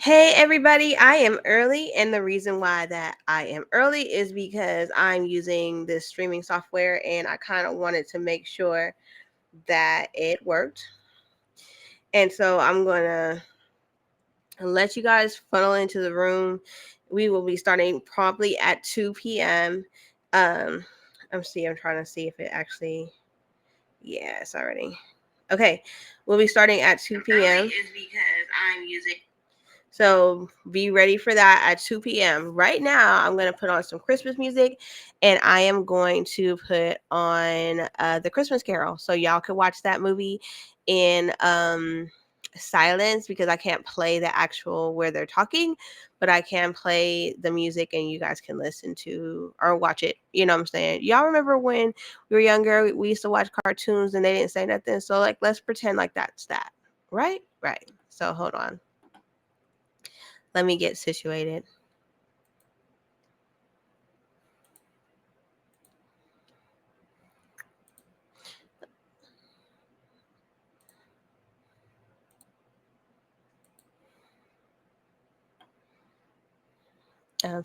Hey everybody, I am early, and the reason why that I am early is because I'm using this streaming software and I kind of wanted to make sure that it worked. And so I'm going to let you guys funnel into the room. We will be starting promptly at 2 p.m. Um I'm trying to see if it actually it's already. Okay. We'll be starting at 2 p.m. Is because I'm using So be ready for that at 2 p.m. Right now, I'm going to put on some Christmas music and I am going to put on the Christmas Carol. So y'all can watch that movie in silence because I can't play the actual where they're talking, but I can play the music and you guys can listen to or watch it. You know what I'm saying? Y'all remember when we were younger, we used to watch cartoons and they didn't say nothing. So like, let's pretend like that's that. Right? Right. So hold on. Let me get situated.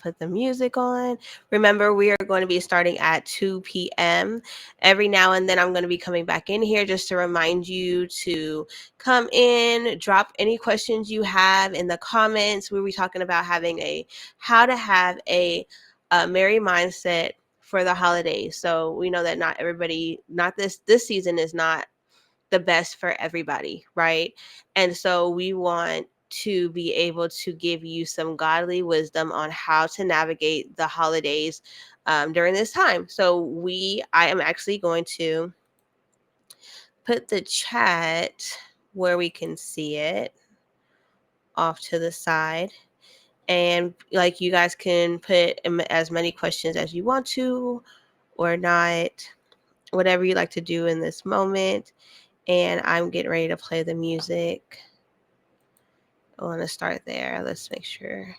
Put the music on. Remember, we are going to be starting at 2 p.m. Every now and then, I'm going to be coming back in here just to remind you to come in, drop any questions you have in the comments. We'll be talking about how to have a merry mindset for the holidays. So we know that not this season is not the best for everybody, right? And so we want to be able to give you some godly wisdom on how to navigate the holidays during this time. So I am actually going to put the chat where we can see it off to the side. And like you guys can put as many questions as you want to or not, whatever you like to do in this moment. And I'm getting ready to play the music. I want to start there. Let's make sure.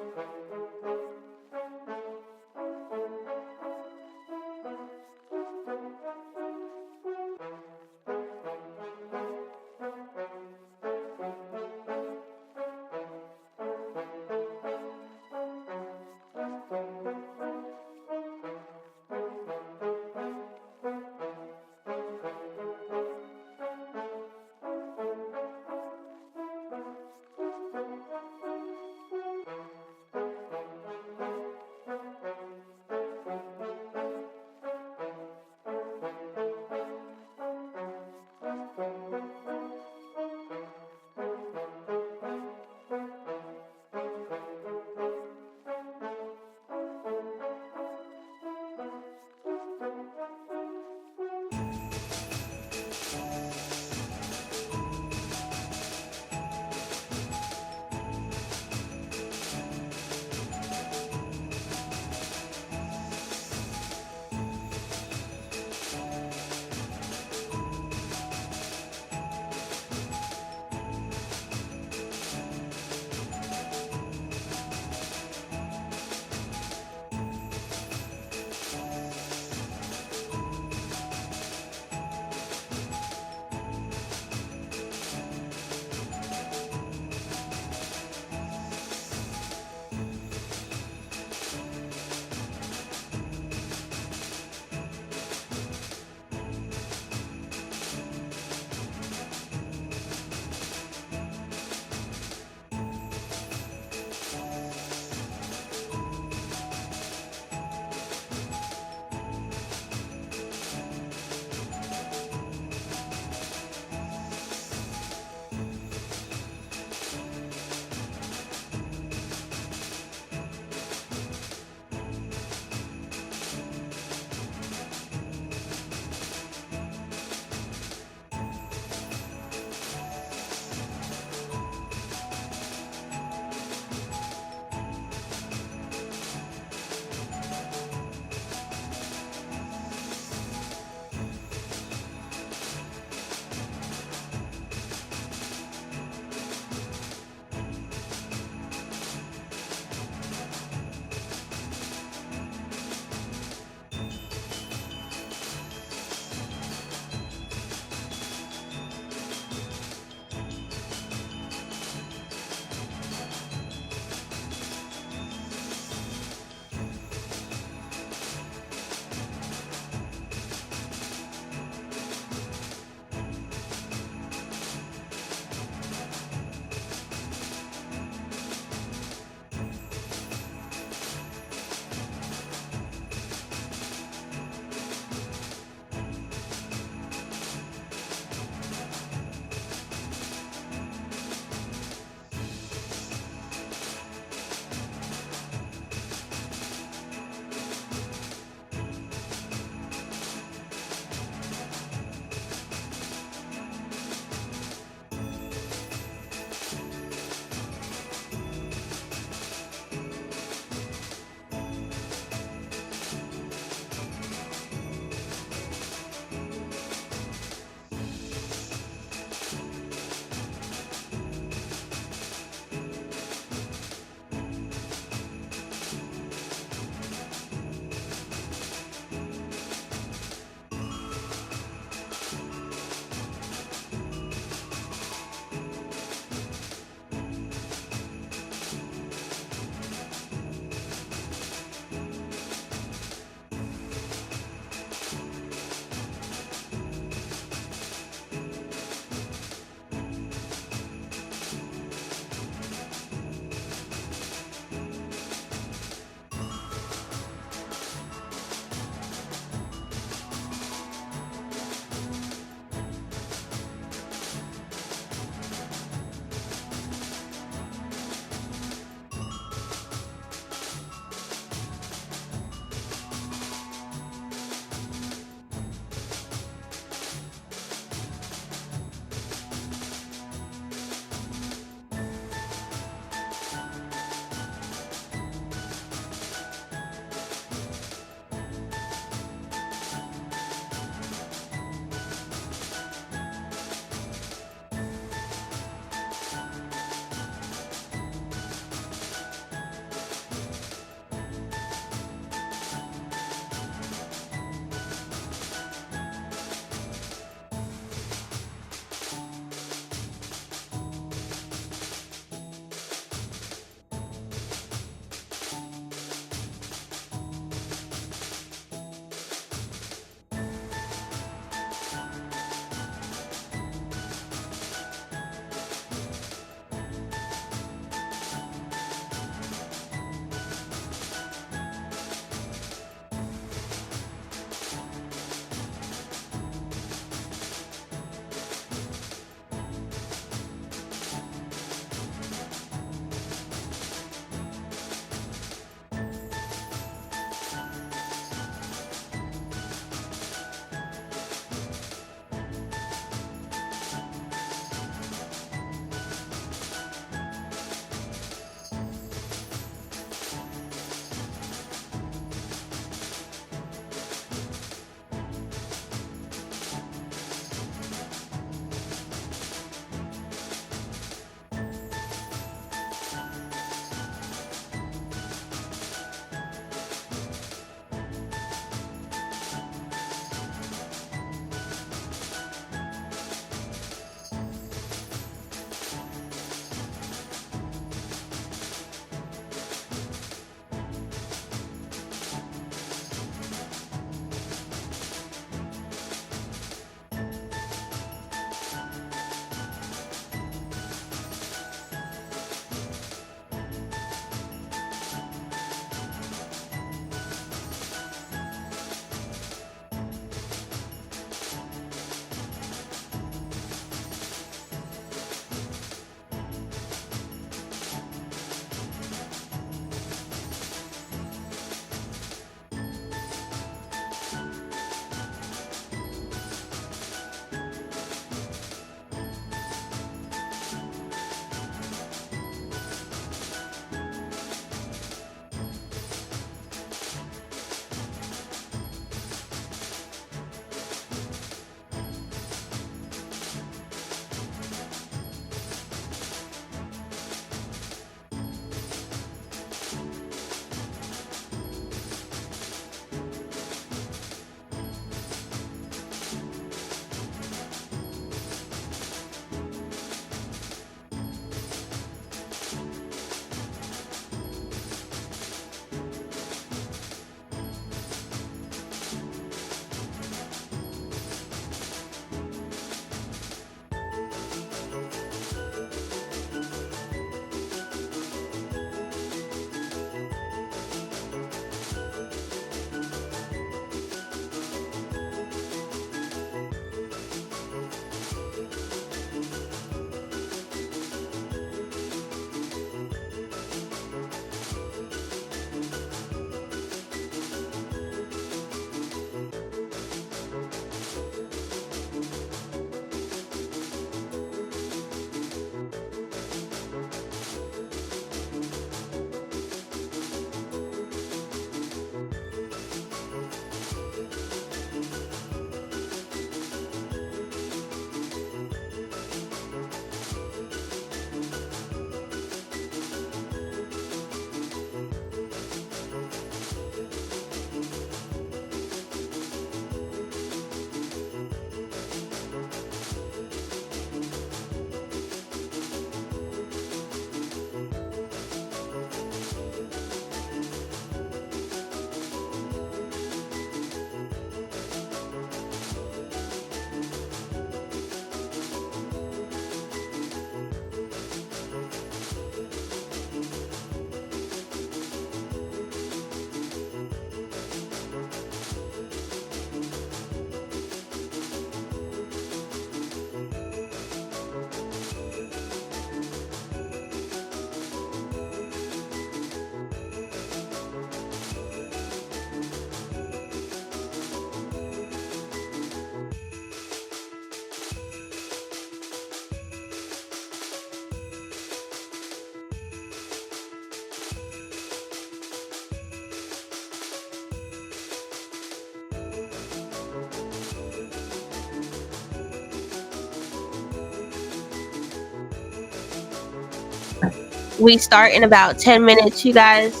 We start in about 10 minutes, you guys.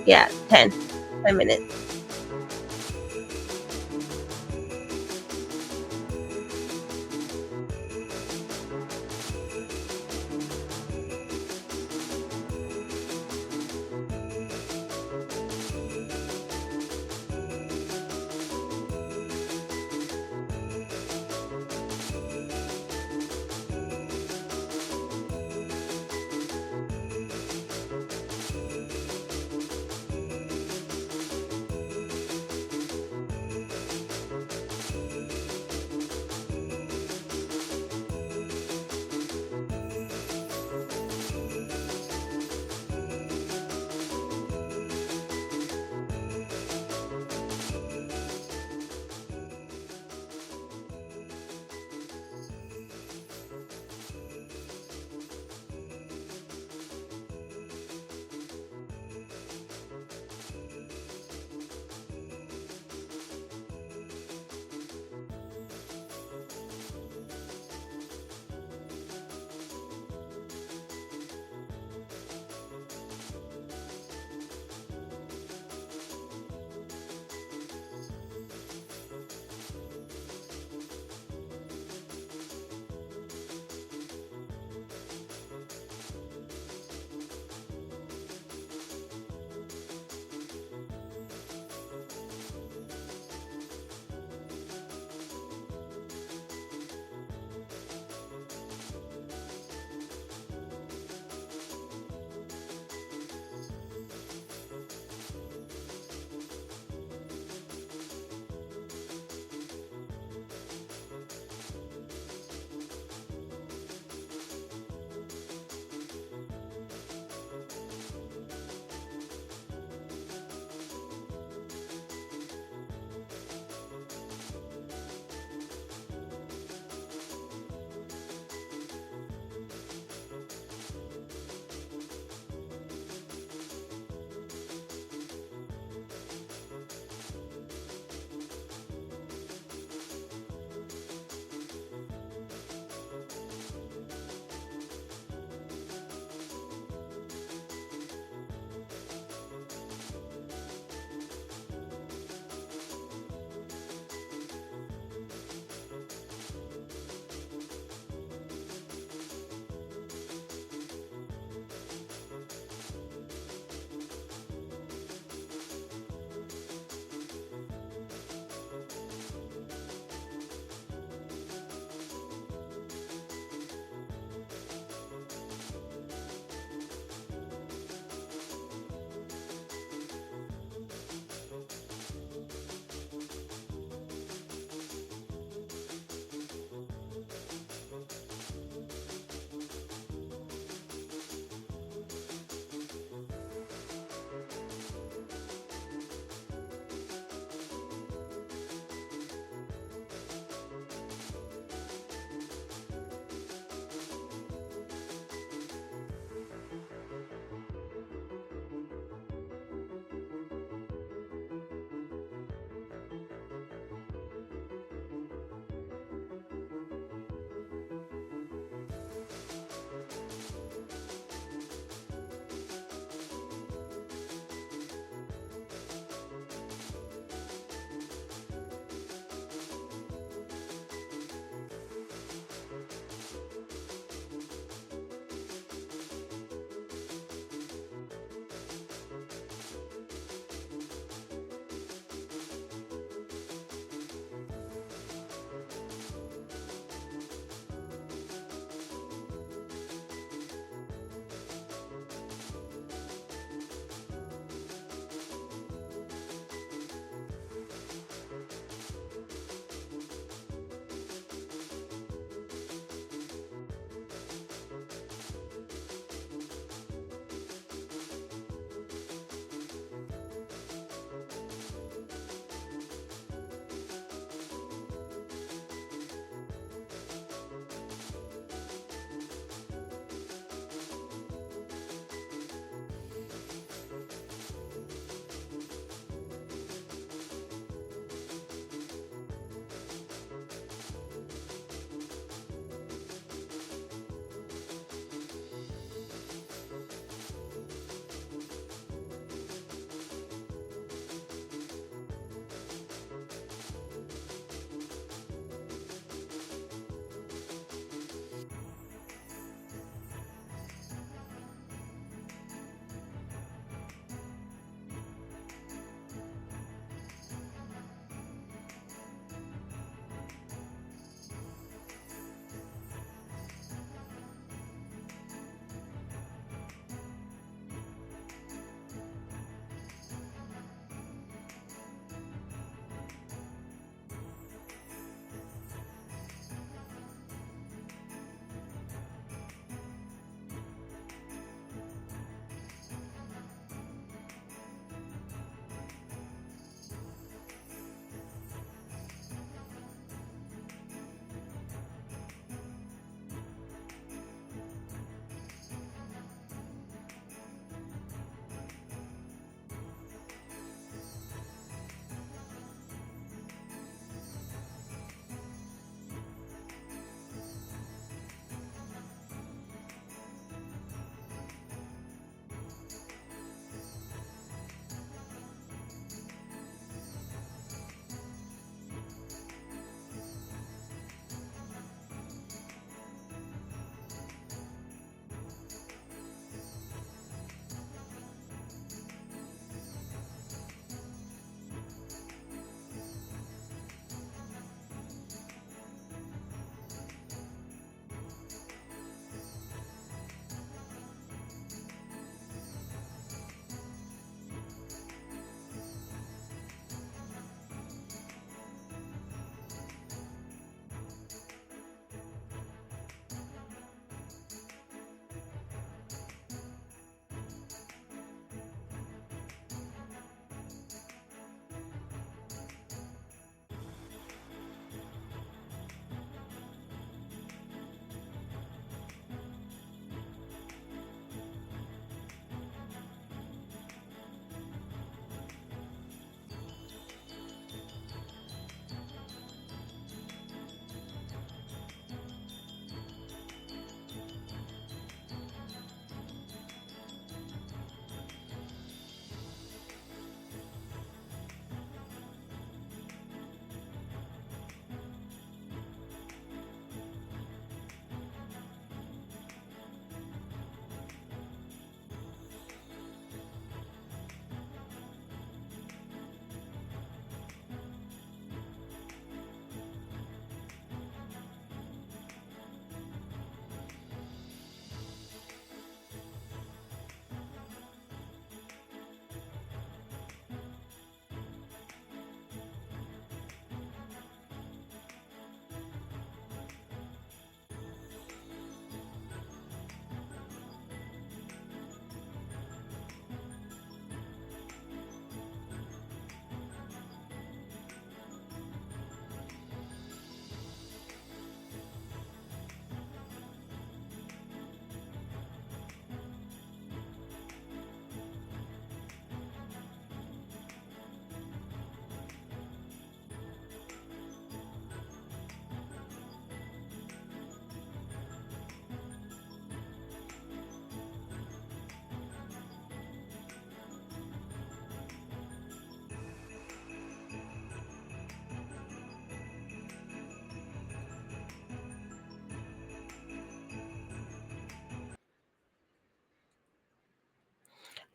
Yeah, 10 minutes.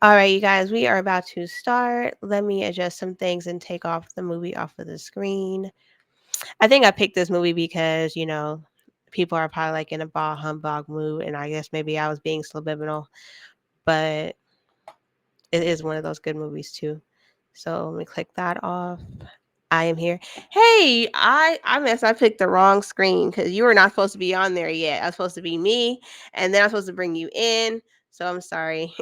All right, you guys, we are about to start. Let me adjust some things and take off the movie off of the screen. I think I picked this movie because, people are probably like in a bah humbug mood, and I guess maybe I was being subliminal, but it is one of those good movies too. So let me click that off. I am here. Hey, I messed. I picked the wrong screen because you were not supposed to be on there yet. I was supposed to be me, and then I was supposed to bring you in. So I'm sorry.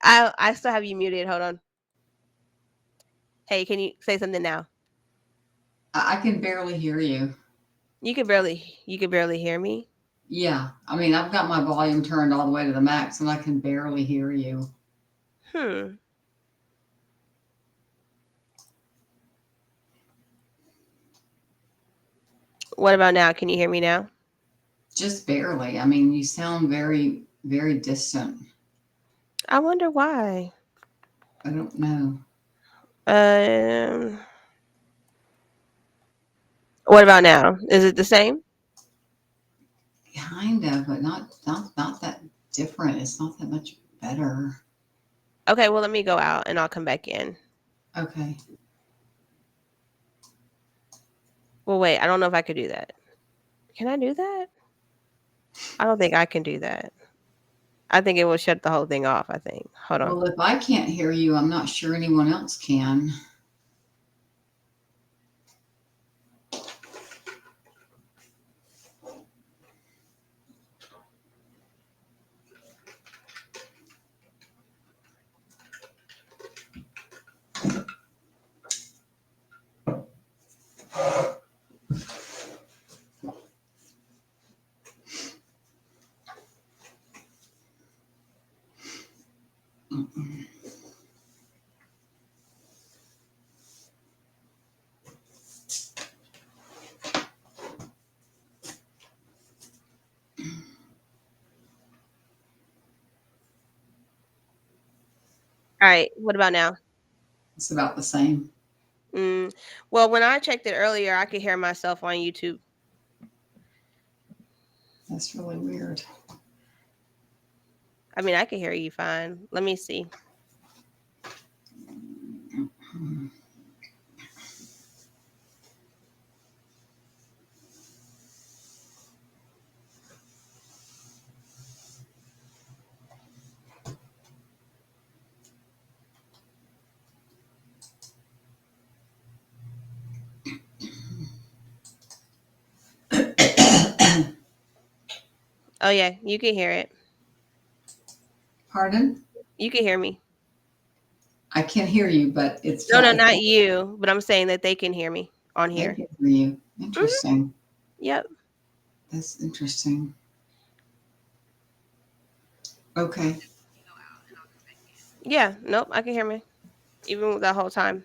I still have you muted. Hold on. Hey, can you say something now? I can barely hear you. You can barely hear me. Yeah, I mean, I've got my volume turned all the way to the max and I can barely hear you. Hmm. What about now? Can you hear me now? Just barely. I mean, you sound very, very distant. I wonder why. I don't know. Um. What about now? Is it the same? Kind of, but not that different. It's not that much better. Okay. Well, let me go out and I'll come back in. Okay. Well, wait. I don't know if I could do that. Can I do that? I don't think I can do that. I think it will shut the whole thing off. I think. Hold on. Well, if I can't hear you, I'm not sure anyone else can. All right. What about now? It's about the same. Mm, well, when I checked it earlier, I could hear myself on YouTube. That's really weird. I mean, I can hear you fine. Let me see. Oh yeah, you can hear it. Pardon? You can hear me. I can't hear you, but No, no, not you. But I'm saying that they can hear me on they here. can hear you. Hmm. Interesting. Yep. That's interesting. Okay. Yeah. Nope. I can hear me even the whole time.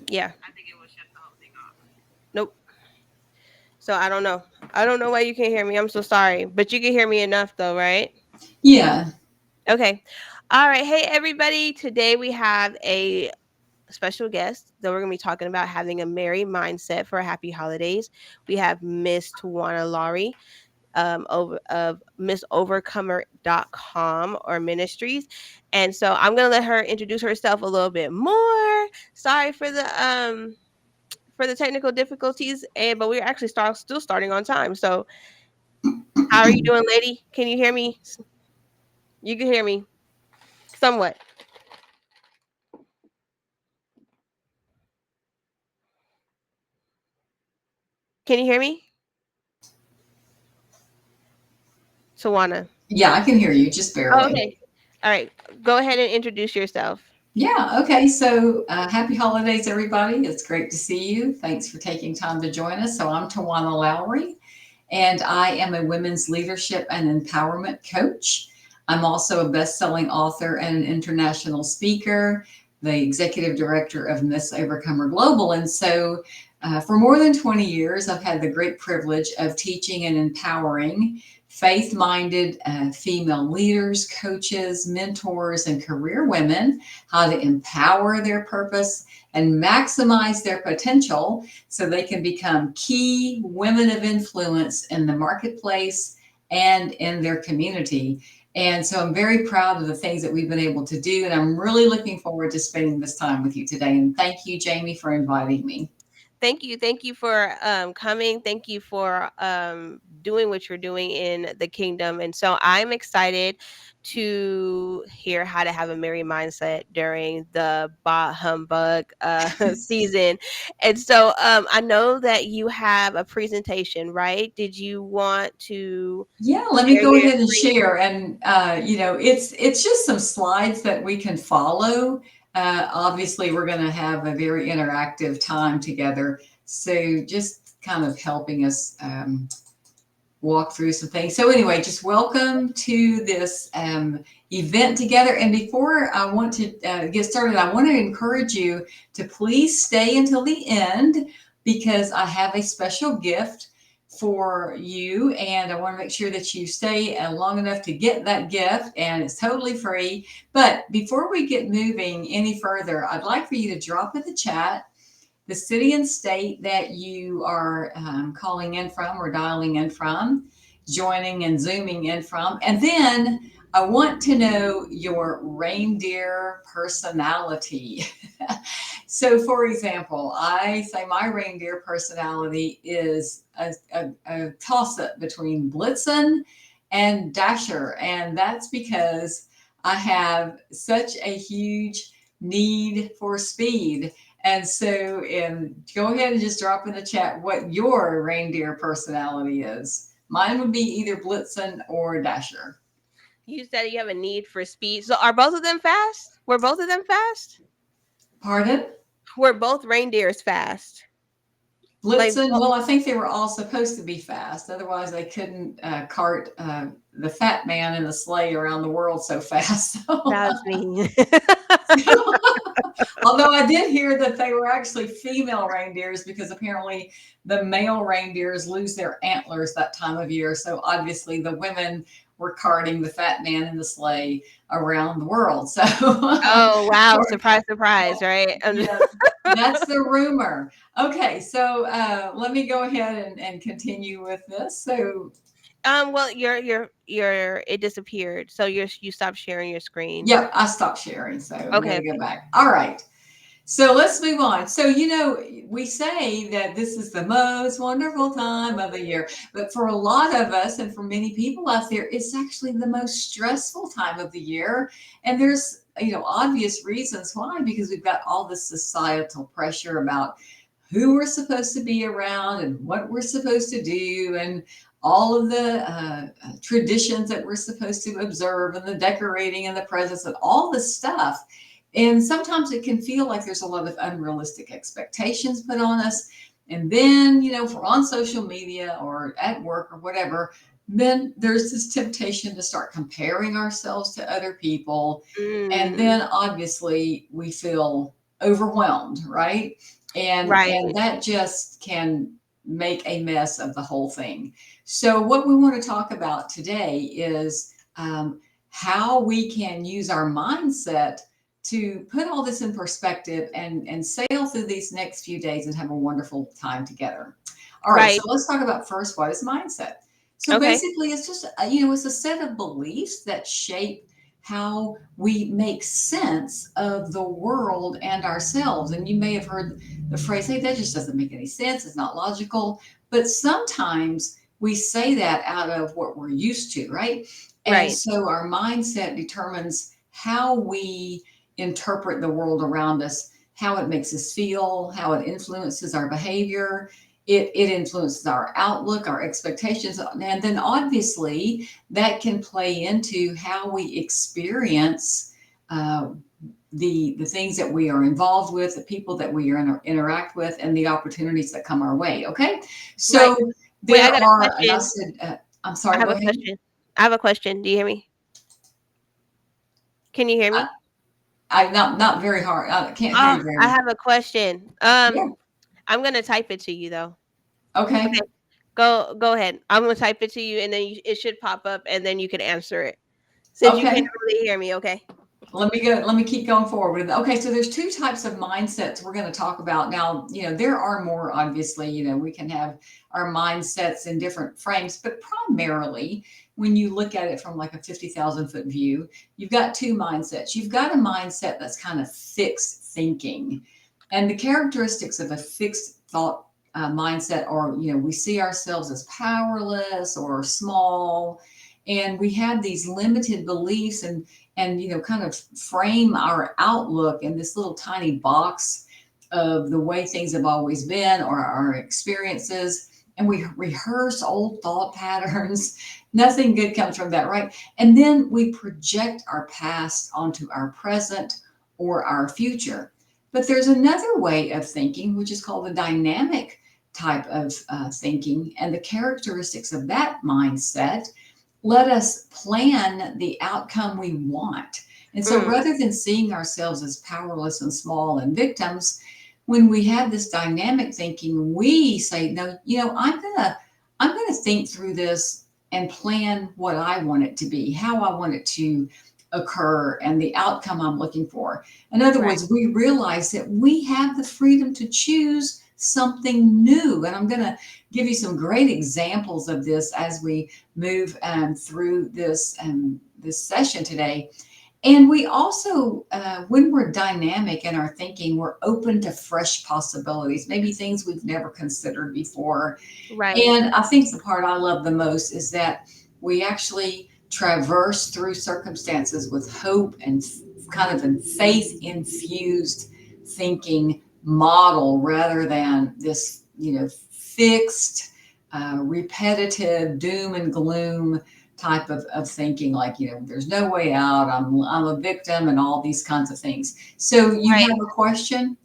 Yeah. Nope. So I don't know. I don't know why you can't hear me. I'm so sorry. But you can hear me enough though, right? Yeah. Okay. All right. Hey everybody. Today we have a special guest that we're going to be talking about having a merry mindset for happy holidays. We have Miss Tawana Laurie over of missovercomer.com or ministries. And so I'm going to let her introduce herself a little bit more. Sorry for the technical difficulties, and but we're actually still starting on time. So, how are you doing, lady? Can you hear me? You can hear me somewhat. Can you hear me, Tawana? Yeah, I can hear you just Oh, barely. okay. All right. Go ahead and introduce yourself. Yeah. Okay. So happy holidays, everybody. It's great to see you. Thanks for taking time to join us. So I'm Tawana Lowry, and I am a women's leadership and empowerment coach. I'm also a best-selling author and an international speaker, the executive director of Miss Overcomer Global. And so For more than 20 years, I've had the great privilege of teaching and empowering faith minded female leaders, coaches, mentors, and career women how to empower their purpose and maximize their potential so they can become key women of influence in the marketplace and in their community. And so I'm very proud of the things that we've been able to do. And I'm really looking forward to spending this time with you today. And thank you, Jamie, for inviting me. Thank you. Thank you for coming. Thank you for doing what you're doing in the kingdom. And so I'm excited to hear how to have a merry mindset during the bah humbug season. And so I know that you have a presentation, right? Did you want to Yeah, let me share go your ahead and screen? share. And it's just some slides that we can follow. Obviously, we're going to have a very interactive time together. So just kind of helping us walk through some things. So anyway, just welcome to this event together. And before I want to get started, I want to encourage you to please stay until the end because I have a special gift for you. And I want to make sure that you stay long enough to get that gift, and it's totally free. But before we get moving any further, I'd like for you to drop in the chat the city and state that you are calling in from or dialing in from, joining and zooming in from. And then I want to know your reindeer personality. So, for example, I say my reindeer personality is a toss up between Blitzen and Dasher. And that's because I have such a huge need for speed. And so, go ahead and just drop in the chat what your reindeer personality is. Mine would be either Blitzen or Dasher. You said you have a need for speed. So are both of them fast? Were both of them fast? Pardon? Were both reindeers fast? Like, Blitzen, well, I think they were all supposed to be fast. Otherwise, they couldn't cart the fat man in the sleigh around the world so fast. that was me. Although I did hear that they were actually female reindeers because apparently the male reindeers lose their antlers that time of year. So obviously the women were carting the fat man in the sleigh around the world. So, Oh, wow. Surprise, surprise, right? yeah, that's the rumor. Okay, so let me go ahead and continue with this. So, Well, your it disappeared. So you stopped sharing your screen. yep, I stopped sharing. So I'm Okay, going to go okay. back. All right. So let's move on. So, we say that this is the most wonderful time of the year, but for a lot of us and for many people out there, it's actually the most stressful time of the year. And there's, obvious reasons why, because we've got all this societal pressure about who we're supposed to be around and what we're supposed to do and all of the traditions that we're supposed to observe and the decorating and the presents and all this stuff. And sometimes it can feel like there's a lot of unrealistic expectations put on us. And then, if we're on social media or at work or whatever, then there's this temptation to start comparing ourselves to other people. And Mm, then obviously we feel overwhelmed, right? And right, that just can make a mess of the whole thing. So what we want to talk about today is how we can use our mindset to put all this in perspective and sail through these next few days and have a wonderful time together. All right, so right. let's talk about first what is mindset. So Okay. basically, it's just it's a set of beliefs that shape how we make sense of the world and ourselves. And you may have heard the phrase, "Hey, that just doesn't make any sense. It's not logical." But sometimes we say that out of what we're used to, right? And Right. so our mindset determines how we interpret the world around us, how it makes us feel, how it influences our behavior. It influences our outlook, our expectations. And then obviously that can play into how we experience uh, the things that we are involved with, the people that we interact with, and the opportunities that come our way. Okay. Right. So Wait, I there got a are, and I question. said, I'm I sorry, have go a ahead. question. I have a question. Do you hear me? Can you hear I, me? I'm not very hard. I can't hear you I very. have a question. Yeah. I'm gonna type it to you though. Okay. Okay, go ahead. I'm gonna type it to you, and then it should pop up, and then you can answer it since you can't Okay. really hear me. Okay. Let me keep going forward. Okay, so there's two types of mindsets we're going to talk about now. There are more, obviously. We can have our mindsets in different frames, but primarily when you look at it from like a 50,000 foot view, you've got two mindsets. You've got a mindset that's kind of fixed thinking, and the characteristics of a fixed thought mindset are, we see ourselves as powerless or small, and we have these limited beliefs, and kind of frame our outlook in this little tiny box of the way things have always been or our experiences, and we rehearse old thought patterns. Nothing good comes from that, right? And then we project our past onto our present or our future. But there's another way of thinking, which is called the dynamic type of thinking, and the characteristics of that mindset let us plan the outcome we want. And so Mm, rather than seeing ourselves as powerless and small and victims, when we have this dynamic thinking, we say, no, I'm gonna think through this and plan what I want it to be, how I want it to occur, and the outcome I'm looking for. In other right. words, we realize that we have the freedom to choose something new. And I'm going to give you some great examples of this as we move through this session today. And we also, when we're dynamic in our thinking, we're open to fresh possibilities, maybe things we've never considered before. Right. And I think the part I love the most is that we actually traverse through circumstances with hope and kind of a faith infused thinking model rather than this, fixed, repetitive doom and gloom type of thinking, like, there's no way out, I'm a victim, and all these kinds of things. So you Right. have a question?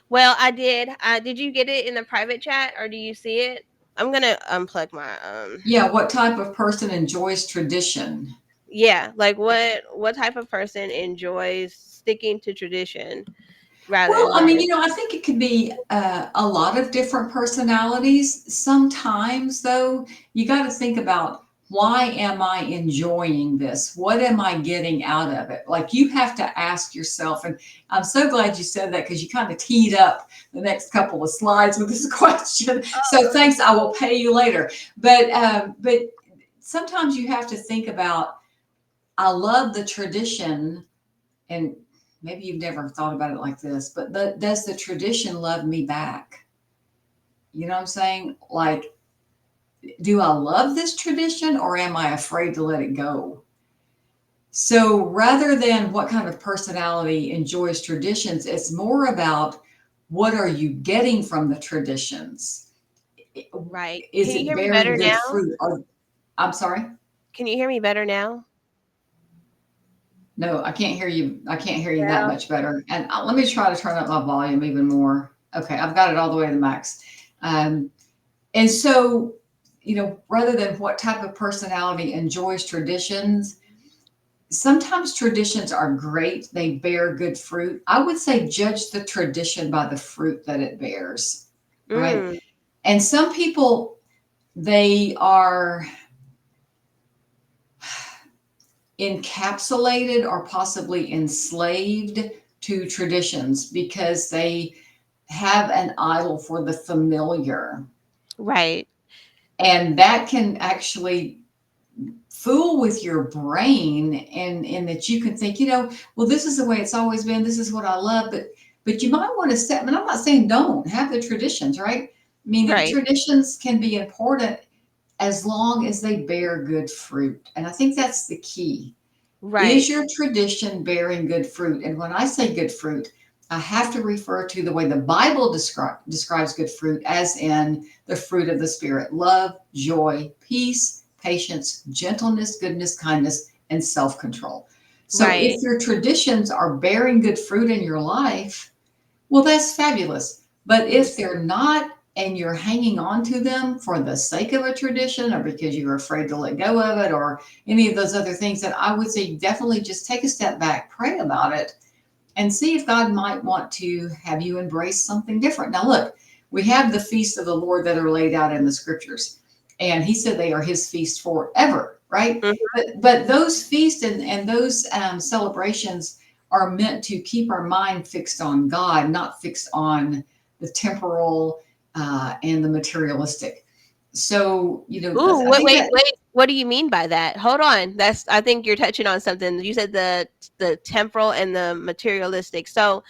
Well, I did. Did you get it in the private chat, or do you see it? I'm gonna unplug my Yeah, what type of person enjoys tradition? Yeah, like what type of person enjoys sticking to tradition rather Well, I mean, than I think it could be a lot of different personalities. Sometimes, though, you got to think about, why am I enjoying this? What am I getting out of it? Like, you have to ask yourself. And I'm so glad you said that, because you kind of teed up the next couple of slides with this question. So thanks. I will pay you later. But sometimes you have to think about, I love the tradition, and maybe you've never thought about it like this, but does the tradition love me back? You know what I'm saying? Like, do I love this tradition, or am I afraid to let it go? So rather than what kind of personality enjoys traditions, it's more about, what are you getting from the traditions? right? Is Can you it hear me bearing better good now? fruit? I'm sorry? Can you hear me better now? No, I can't hear you. I can't hear you that Well, much better. And let me try to turn up my volume even more. Okay, I've got it all the way to the max. Um, and so, rather than what type of personality enjoys traditions, sometimes traditions are great. They bear good fruit. I would say judge the tradition by the fruit that it bears, right? mm, And some people, they are encapsulated or possibly enslaved to traditions because they have an idol for the familiar. right, And that can actually fool with your brain, and in that you can think, well, this is the way it's always been, this is what I love, but you might want to step, and I'm not saying don't have the traditions, right? I mean, the right, traditions can be important as long as they bear good fruit. And I think that's the key. Is right, your tradition bearing good fruit? And when I say good fruit, I have to refer to the way the Bible describes good fruit, as in the fruit of the Spirit: love, joy, peace, patience, gentleness, goodness, kindness, and self control. So right, if your traditions are bearing good fruit in your life, well, that's fabulous. But mm, if they're not, and you're hanging on to them for the sake of a tradition, or because you're afraid to let go of it, or any of those other things, then I would say definitely just take a step back, pray about it, and see if God might want to have you embrace something different. Now, look, we have the feasts of the Lord that are laid out in the scriptures. And he said they are his feast forever, right? Mhm. But those feasts and those celebrations are meant to keep our mind fixed on God, not fixed on the temporal and the materialistic. So, Ooh, I wait, think wait, that, wait. What do you mean by that? Hold on. I think you're touching on something. You said the temporal and the materialistic. So,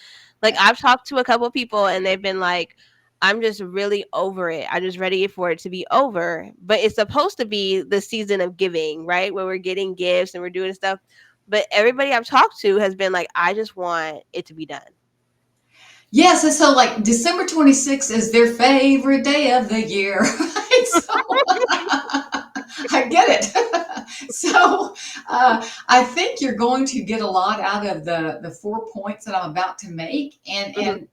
like I've talked to a couple of people and they've been like, I'm just really over it. I'm just ready for it to be over. But it's supposed to be the season of giving, right? Where we're getting gifts and we're doing stuff. But everybody I've talked to has been like, I just want it to be done. yes. And so, like, December 26th is their favorite day of the year. Right? So, I get it. So, I think you're going to get a lot out of the 4 points that I'm about to make. Mhm.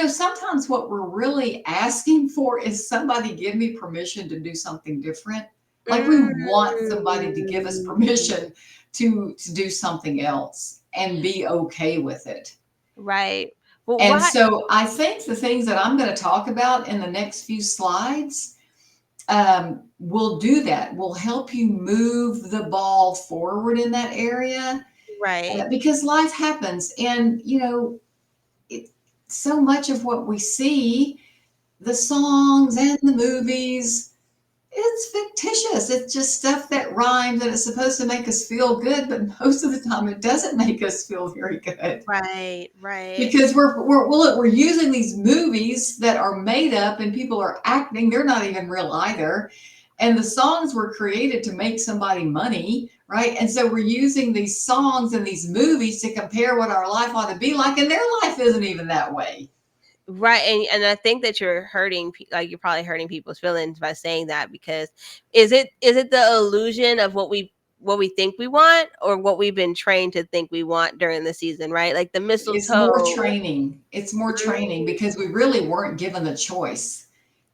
Sometimes what we're really asking for is somebody give me permission to do something different. Like we want somebody to give us Mm. permission to do something else and be okay with it. Right. Well, And why? so I think the things that I'm going to talk about in the next few slides will do that, will help you move the ball forward in that area Right. because life happens. And, it, so much of what we see, the songs and the movies, it's fictitious. It's just stuff that rhymes and it's supposed to make us feel good, but most of the time it doesn't make us feel very good Right. Right. because we're using these movies that are made up and people are acting. They're not even real either, and the songs were created to make somebody money, right? And so we're using these songs and these movies to compare what our life ought to be like, and their life isn't even that way. Right, and I think that you're hurting like, you're probably hurting people's feelings by saying that because is it the illusion of what we think we want or what we've been trained to think we want during the season, right? Like the It's more mistletoe. training. It's more training Mm. because we really weren't given the choice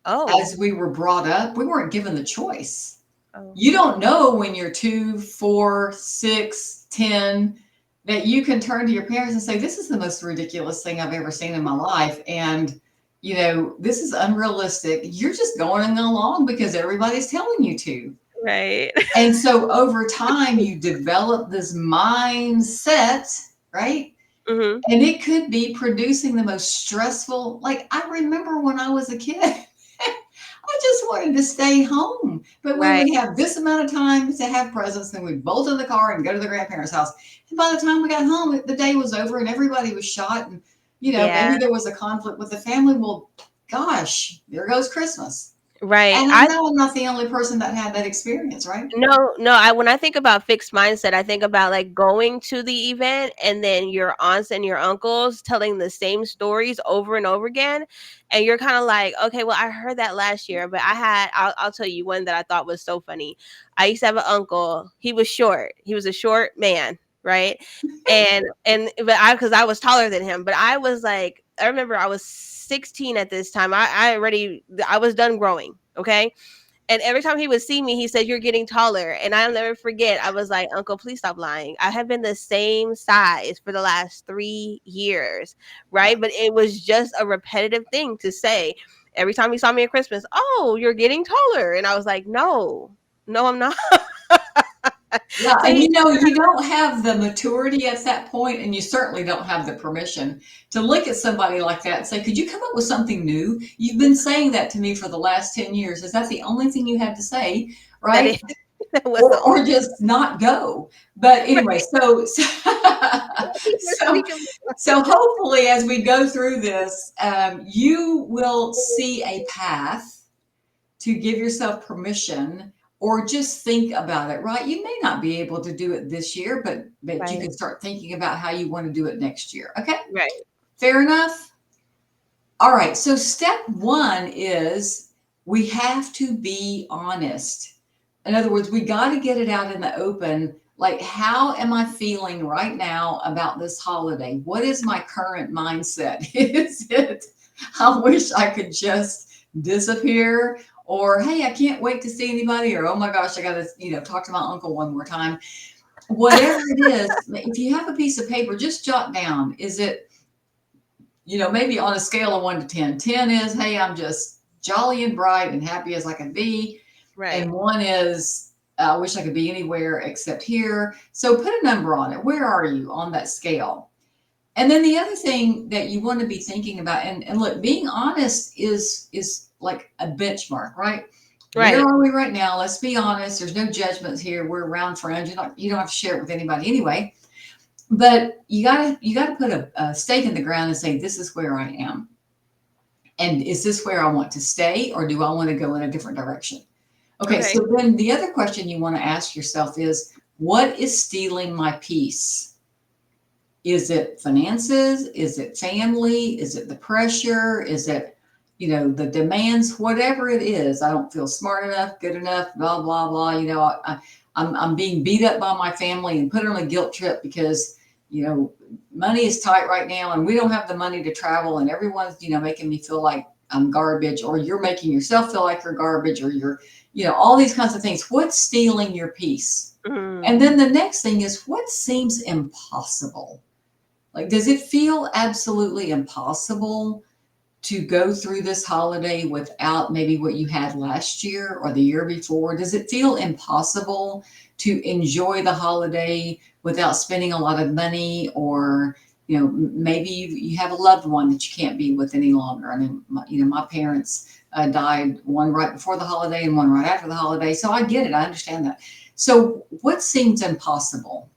Oh. as we were brought up. We weren't given the choice. Oh. You don't know when you're 2, 4, 6, 10 that you can turn to your parents and say, "This is the most ridiculous thing I've ever seen in my life." And, this is unrealistic. You're just going along because everybody's telling you to. Right. And so over time, you develop this mindset, right? Mhm. And it could be producing the most stressful. Like, I remember when I was a kid, I just wanted to stay home. But we Right. would have this amount of time to have presents, then we'd bolt in the car and go to the grandparents' house. And by the time we got home, the day was over and everybody was shot. And, Yeah. maybe there was a conflict with the family. Well, gosh, there goes Christmas. Right. And I know I'm not the only person that had that experience, right? No, no, when I think about fixed mindset, I think about like going to the event and then your aunts and your uncles telling the same stories over and over again. And you're kind of like, okay, well, I heard that last year, but I'll tell you one that I thought was so funny. I used to have an uncle. He was short. He was a short man, right? Because I was taller than him, but I was like, I remember I was 16 at this time. I was done growing. Okay, and every time he would see me, he said, "You're getting taller." And I'll never forget. I was like, "Uncle, please stop lying. I have been the same size for the last 3 years, Yeah. right?" But it was just a repetitive thing to say every time he saw me at Christmas. "Oh, you're getting taller," and I was like, "No, no, I'm not." Yeah, so and he, you don't have the maturity at that point, and you certainly don't have the permission to look at somebody like that and say, "Could you come up with something new? You've been saying that to me for the last 10 years. Is that the only thing you have to say?" that Right? it that was the Or only just not go. But anyway, right. so, so hopefully, as we go through this, you will see a path to give yourself permission or just think about it, right? You may not be able to do it this year, but you Right, can start thinking about how you want to do it next year. Okay? right, Fair enough? All right. So step 1 is we have to be honest. In other words, we got to get it out in the open. Like, how am I feeling right now about this holiday? What is my current mindset? Is it, I wish I could just disappear? Or, hey, I can't wait to see anybody? Or, oh my gosh, I got to, talk to my uncle one more time. Whatever it is, if you have a piece of paper, just jot down. Is it, maybe on a scale of 1 to 10, 10 is, hey, I'm just jolly and bright and happy as I can be. Right. And one is, I wish I could be anywhere except here. So put a number on it. Where are you on that scale? And then the other thing that you want to be thinking about, and look, being honest is like a benchmark, right? Where Right. are we right now? Let's be honest. There's no judgments here. We're around friends. You don't have to share it with anybody anyway. But you gotta put a stake in the ground and say, this is where I am. And is this where I want to stay, or do I want to go in a different direction? Okay, Okay. so then the other question you want to ask yourself is, what is stealing my peace? Is it finances? Is it family? Is it the pressure? Is it, the demands? Whatever it is, I don't feel smart enough, good enough, blah, blah, blah. I'm being beat up by my family and put on a guilt trip because, money is tight right now and we don't have the money to travel, and everyone's, making me feel like I'm garbage, or you're making yourself feel like you're garbage, or you're, all these kinds of things. What's stealing your peace? Mm. And then the next thing is, what seems impossible? Like, does it feel absolutely impossible to go through this holiday without maybe what you had last year or the year before? Does it feel impossible to enjoy the holiday without spending a lot of money? Or, maybe you have a loved one that you can't be with any longer. I mean, my parents died, one right before the holiday and one right after the holiday. So I get it. I understand that. So what seems impossible?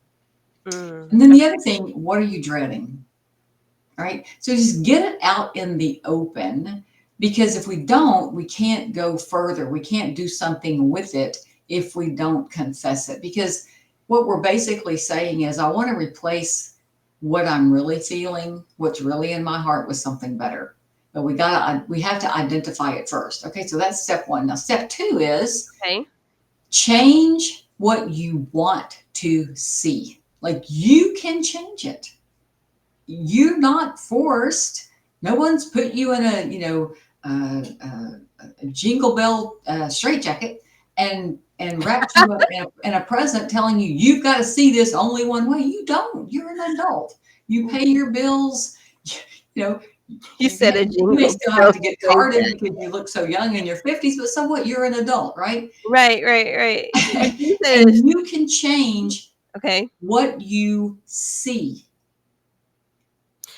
Mm. And then the other thing, what are you dreading? All right. So just get it out in the open, because if we don't, we can't go further. We can't do something with it if we don't confess it. Because what we're basically saying is, I want to replace what I'm really feeling, what's really in my heart, with something better. But we have to identify it first. Okay. So that's step one. Now, step two is Okay. change what you want to see. Like, you can change it. You're not forced. No one's put you in a jingle bell straitjacket and wrapped you up in a present, telling you you've got to see this only one way. You don't. You're an adult. You pay your bills. You know, You said a you may jingle still have bell to get straight carded jacket. because you look so young in your 50s, but so what? You're an adult, right? Right, right, right. You said And it's you can change okay. what you see.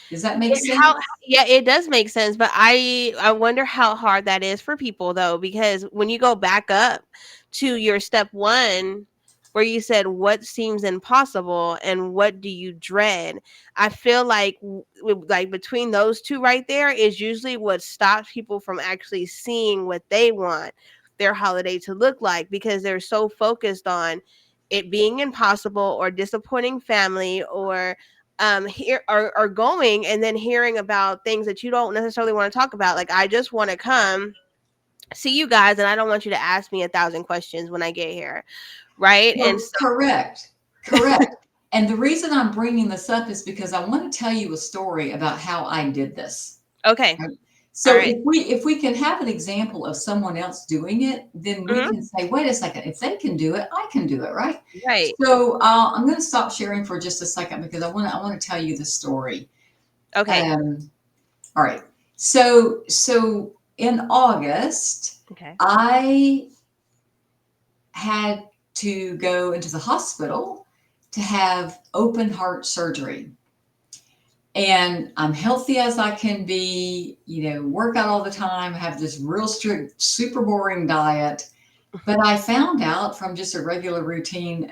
Does that make It, how sense? yeah, it does make sense, but I wonder how hard that is for people though, because when you go back up to your step 1 where you said what seems impossible and what do you dread, I feel like like between those two right there is usually what stops people from actually seeing what they want their holiday to look like, because they're so focused on it being impossible or disappointing family, or here are going and then hearing about things that you don't necessarily want to talk about. Like, I just want to come see you guys and I don't want you to ask me 1,000 questions when I get here, right? And Well, so correct, correct. And the reason I'm bringing this up is because I want to tell you a story about how I did this. okay, Right? all So right. if we can have an example of someone else doing it, then we Mhm. can say, wait a second, if they can do it, I can do it, right? Right. So I'm going to stop sharing for just a second because I want to tell you the story. Okay. Um, all right. So in August, Okay. I had to go into the hospital to have open heart surgery. And I'm healthy as I can be, work out all the time, have this real strict, super boring diet. But I found out from just a regular routine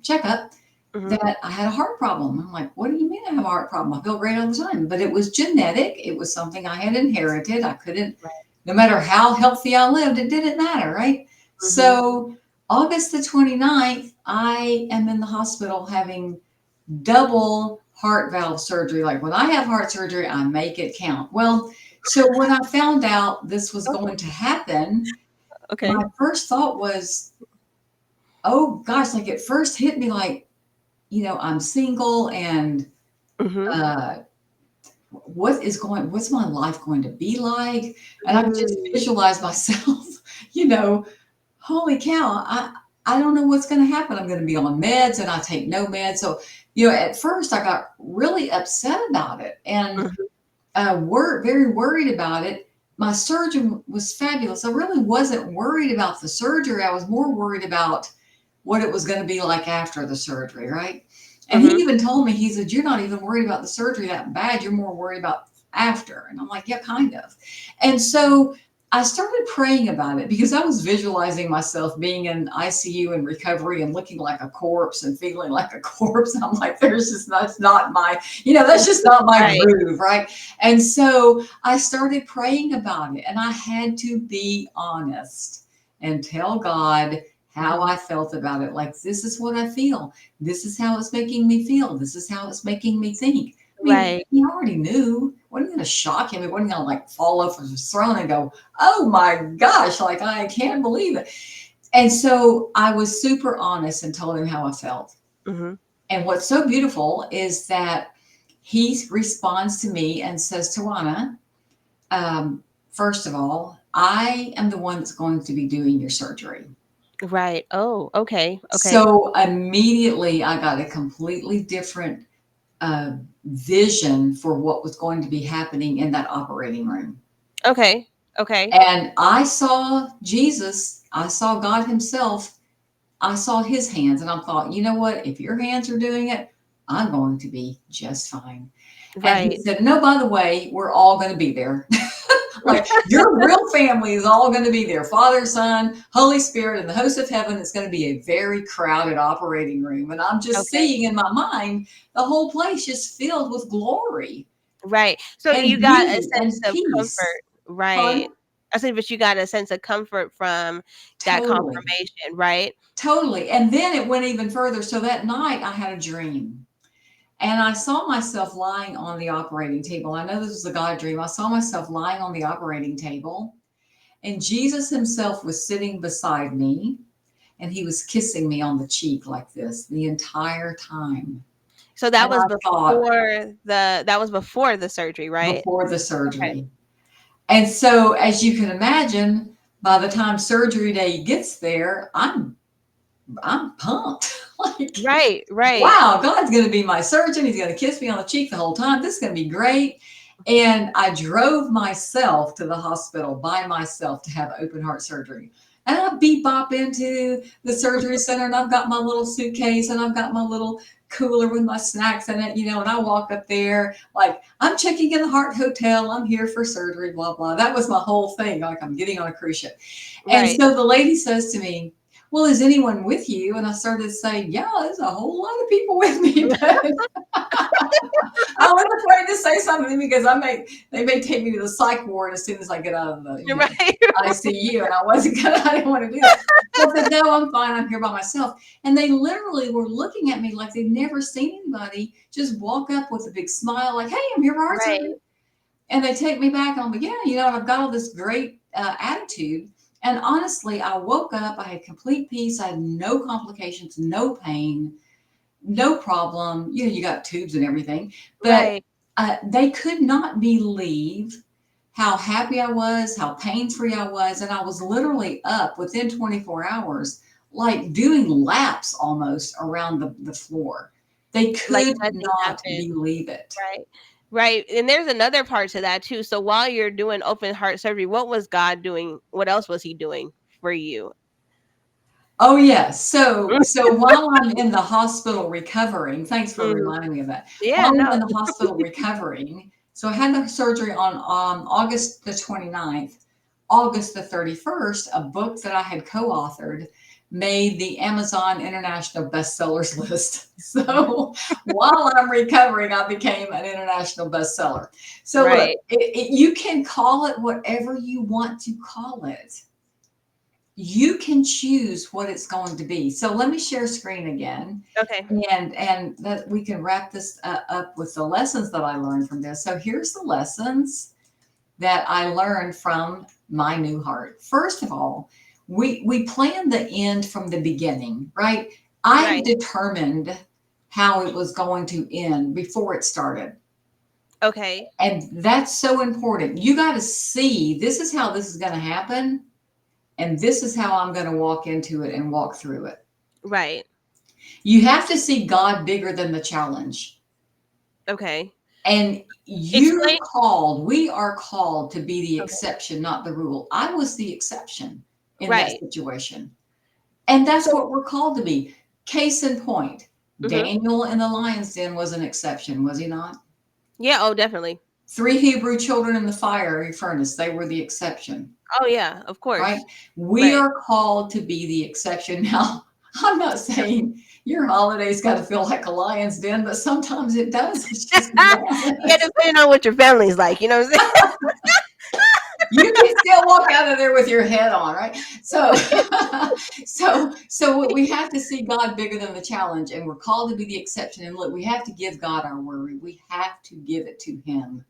checkup Mhm. that I had a heart problem. I'm like, what do you mean I have a heart problem? I feel great all the time. But it was genetic. It was something I had inherited. I couldn't, Right. no matter how healthy I lived, it didn't matter, right? Mhm. So August the 29th, I am in the hospital having double heart valve surgery. Like, when I have heart surgery, I make it count. Well, so when I found out this was going to happen, my Okay. first thought was, oh gosh, like, it first hit me like, I'm single, and Mhm. uh, what's my life going to be like? And I could just Mm. visualize myself, you know, holy cow, I don't know what's going to happen. I'm going to be on meds and I take no meds. So, at first I got really upset about it. And Mhm. very worried about it. My surgeon was fabulous. I really wasn't worried about the surgery. I was more worried about what it was going to be like after the surgery, right? And he Mhm. even told me, he said, "You're not even worried about the surgery that bad. You're more worried about after." And I'm like, "Yeah, kind of." And so I started praying about it because I was visualizing myself being in ICU and recovery and looking like a corpse and feeling like a corpse. I'm like, that's not my, that's just not my Right. groove, right? And so I started praying about it, and I had to be honest and tell God how Mhm. I felt about it. Like, this is what I feel. This is how it's making me feel. This is how it's making me think. I mean, Right. he already knew. Wasn't going to shock him. He wasn't going to like fall off of his throne and go, "Oh my gosh, like I can't believe it." And so I was super honest and told him how I felt. Mhm. And what's so beautiful is that he responds to me and says, "Tawana, first of all, I am the one that's going to be doing your surgery." Right. Oh, okay. Okay. So immediately I got a completely different uh, vision for what was going to be happening in that operating room. Okay. Okay. And I saw Jesus, I saw God Himself, I saw His hands, and I thought, you know what? If your hands are doing it, I'm going to be just fine. And He Right. said, "No, by the way, we're all going to be there." Like, your real family is all going to be there. Father, Son, Holy Spirit, and the host of heaven. It's going to be a very crowded operating room. And I'm just Okay. seeing in my mind the whole place just filled with glory Right. So you and got a beauty sense and of peace. comfort. Right. Pardon? I said, but you got a sense of comfort from that Totally. confirmation, right? Totally. And then it went even further. So that night I had a dream. And I saw myself lying on the operating table. I know this was a God dream. I saw myself lying on the operating table, and Jesus Himself was sitting beside me, and He was kissing me on the cheek like this the entire time. So that And was I thought, before the surgery, right? before the Okay. surgery. And so, as you can imagine, by the time surgery day gets there, I'm pumped. Like, Right, right. wow, God's going to be my surgeon. He's going to kiss me on the cheek the whole time. This is going to be great. And I drove myself to the hospital by myself to have open heart surgery. And I bebop into the surgery center, and I've got my little suitcase, and I've got my little cooler with my snacks in it, and I walk up there like, "I'm checking in the Heart Hotel. I'm here for surgery, blah, blah." That was my whole thing. Like, I'm getting on a cruise ship. And Right. so the lady says to me, "Well, is anyone with you?" And I started saying, "Yeah, there's a whole lot of people with me." But I was afraid to say something because they may take me to the psych ward as soon as I get out of the, Right. ICU, and I didn't want to do that. So I said, "No, I'm fine. I'm here by myself." And they literally were looking at me like they'd never seen anybody just walk up with a big smile, like, "Hey, I'm here for heart surgery." Right. And they take me back, and I'm like, "Yeah, and I've got all this great attitude." And honestly, I woke up, I had complete peace, I had no complications, no pain, no problem. You got tubes and everything, but Right. they could not believe how happy I was, how pain free I was. And I was literally up within 24 hours, like doing laps almost around the floor. They Like could nothing not happened. believe it. Right. Right. And there's another part to that too. So while you're doing open heart surgery, what was God doing? What else was He doing for you? Oh yes. So while I'm in the hospital recovering, thanks for Mhm. reminding me of that. Yeah, While I'm no. in the hospital recovering, so I had the surgery on August the 29th. August the 31st, a book that I had co-authored made the Amazon International Bestsellers list. So while I'm recovering, I became an international bestseller. So look, Right. you can call it whatever you want to call it. You can choose what it's going to be. So let me share screen again, Okay. and that we can wrap this up with the lessons that I learned from this. So here's the lessons that I learned from my new heart. First of all, we planned the end from the beginning, right? I Right. determined how it was going to end before it started. Okay. And that's so important. You got to see this is how this is going to happen, and this is how I'm going to walk into it and walk through it. Right. You have to see God bigger than the challenge. Okay. And you're Explain. called, we are called to be the Okay. exception, not the rule. I was the exception in that Right. situation. And that's So. what we're called to be. Case in point, Hmm. Daniel in the lion's den was an exception, was he not? Yeah. Oh, definitely. 3 Hebrew children in the fiery furnace, they were the exception, Oh, yeah. Of right? course. We Right. are called to be the exception. Now, I'm not saying your holiday's got to feel like a lion's den, but sometimes it does. Let's just be Yeah, honest. depending on what your family's like, you know what I'm saying? You can still walk out of there with your head on, right? So, so we have to see God bigger than the challenge, and we're called to be the exception. And look, we have to give God our worry. We have to give it to Him,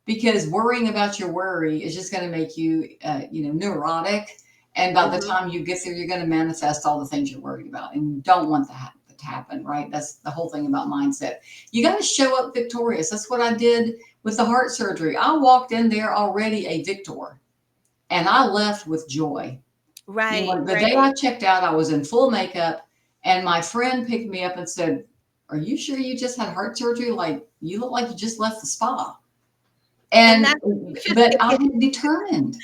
because worrying about your worry is just going to make you, neurotic. And by the Hmm. time you get there, you're going to manifest all the things you're worried about, and you don't want that to happen, right? That's the whole thing about mindset. You got to show up victorious. That's what I did with the heart surgery. I walked in there already a victor, and I left with joy. Right. The day I Right. checked out, I was in full makeup, and my friend picked me up and said, "Are you sure you just had heart surgery? Like, you look like you just left the spa." And And that's what you're but I thinking. had determined,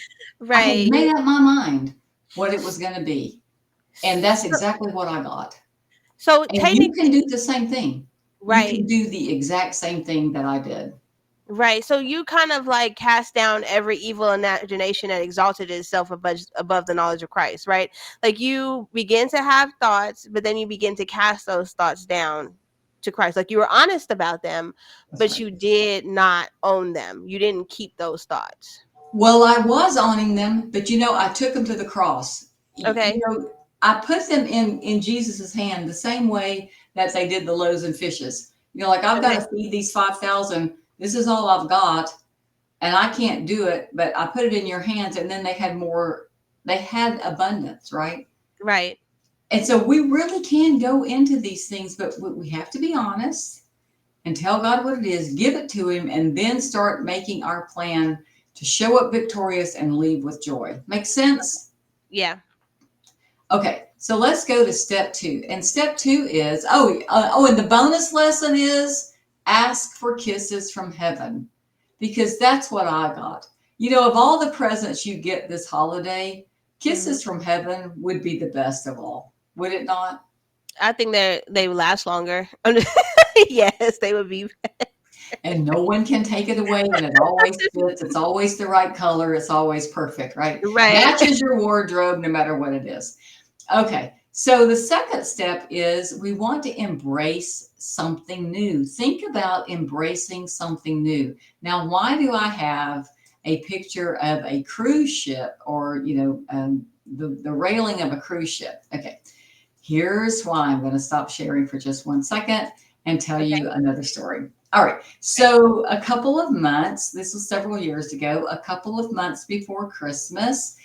I had Right. made up my mind what it was going to be, and that's So, exactly what I got. so And you can technically, do the same thing. You right. can do the exact same thing that I did. Right. So you kind of like cast down every evil imagination that exalted itself above the knowledge of Christ, right? Like you begin to have thoughts, but then you begin to cast those thoughts down to Christ. Like you were honest about them, That's but right. you did not own them. You didn't keep those thoughts. Well, I was owning them, but I took them to the cross. Okay. I put them in Jesus's hand the same way that they did the loaves and fishes. Like, I've got Okay. to feed these 5,000. This is all I've got, and I can't do it, but I put it in your hands. And then they had more, they had abundance, right? Right. And so we really can go into these things, but we have to be honest and tell God what it is, give it to Him, and then start making our plan to show up victorious and leave with joy. Make sense? Yeah. Okay, so let's go to step 2. And step 2 is and the bonus lesson is ask for kisses from heaven, because that's what I got. Of all the presents you get this holiday, Hmm. kisses from heaven would be the best of all, would it not? I think they would last longer. Yes, they would be. And no one can take it away, and it always fits. It's always the right color. It's always perfect, right? Right. Matches your wardrobe no matter what it is. Okay, so the second step is we want to embrace something new. Think about embracing something new. Now, why do I have a picture of a cruise ship, or the railing of a cruise ship? Okay, here's why. I'm going to stop sharing for just 1 second and tell Okay. you another story. All right. So, a couple of months, this was several years ago, a couple of months before Christmas,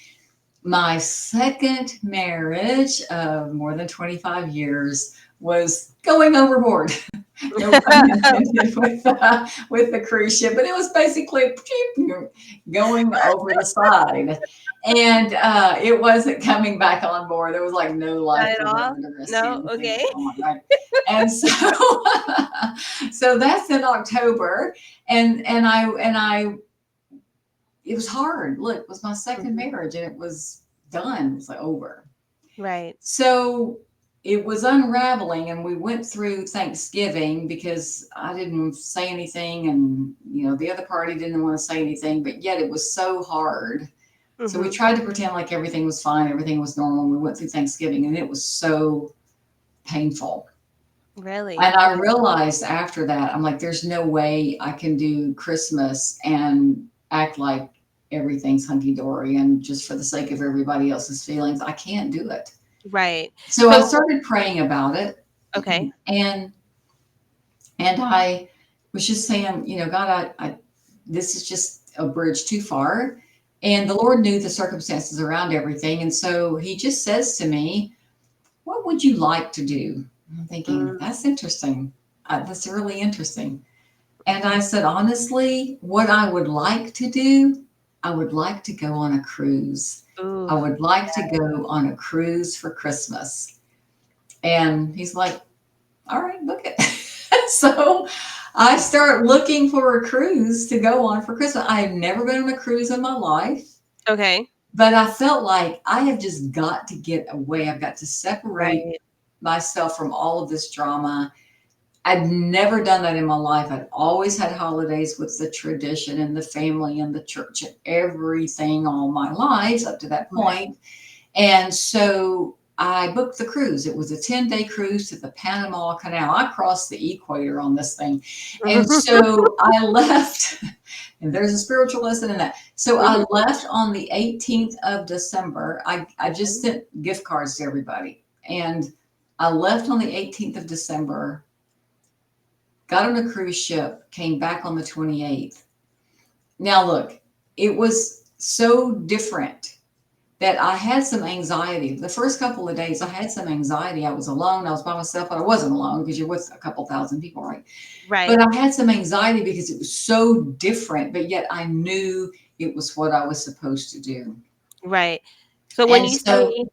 my second marriage of more than 25 years was going overboard. No pun intended with the cruise ship, but it was basically going over the side, and it wasn't coming back on board. There was like no Not life at all. preserver to rescue No. anything Okay. was on, right? And so, so that's in October, and I it was hard. Look, it was my second Mhm. marriage, and it was done. It was like over. Right. So it was unraveling, and we went through Thanksgiving because I didn't say anything, and the other party didn't want to say anything, but yet it was so hard. So we Mhm. tried to pretend like everything was fine, everything was normal. We went through Thanksgiving, and it was so painful. Really. And I realized after that, I'm like, there's no way I can do Christmas and act like everything's hunky dory and just for the sake of everybody else's feelings. I can't do it. Right. So I So started praying about it, okay. and I was just saying, God, this is just a bridge too far. And the Lord knew the circumstances around everything. And so He just says to me, "What would you like to do?" I'm thinking, Mm, that's interesting. That's really interesting. And I said, honestly, what I would like to do, I would like to go on a cruise. I ooh. would like to go on a cruise for Christmas. And He's like, all right, book it. So I start looking for a cruise to go on for Christmas. I had never been on a cruise in my life, Okay. but I felt like I have just got to get away. I've got to separate Right. myself from all of this drama. I'd never done that in my life. I'd always had holidays with the tradition and the family and the church and everything all my life up to that Right. point. And so I booked the cruise. It was a 10-day cruise to the Panama Canal. I crossed the equator on this thing. And so I left, and there's a spiritual lesson in that. So I left on the 18th of December. I just sent gift cards to everybody. And I left on the 18th of December, got on a cruise ship, came back on the 28th. Now, look, it was so different that I had some anxiety. The first couple of days, I had some anxiety. I was alone. I was by myself, but I wasn't alone because you're with a couple thousand people, right? But Right. I had some anxiety because it was so different, but yet I knew it was what I was supposed to do. Right. So when And you so, say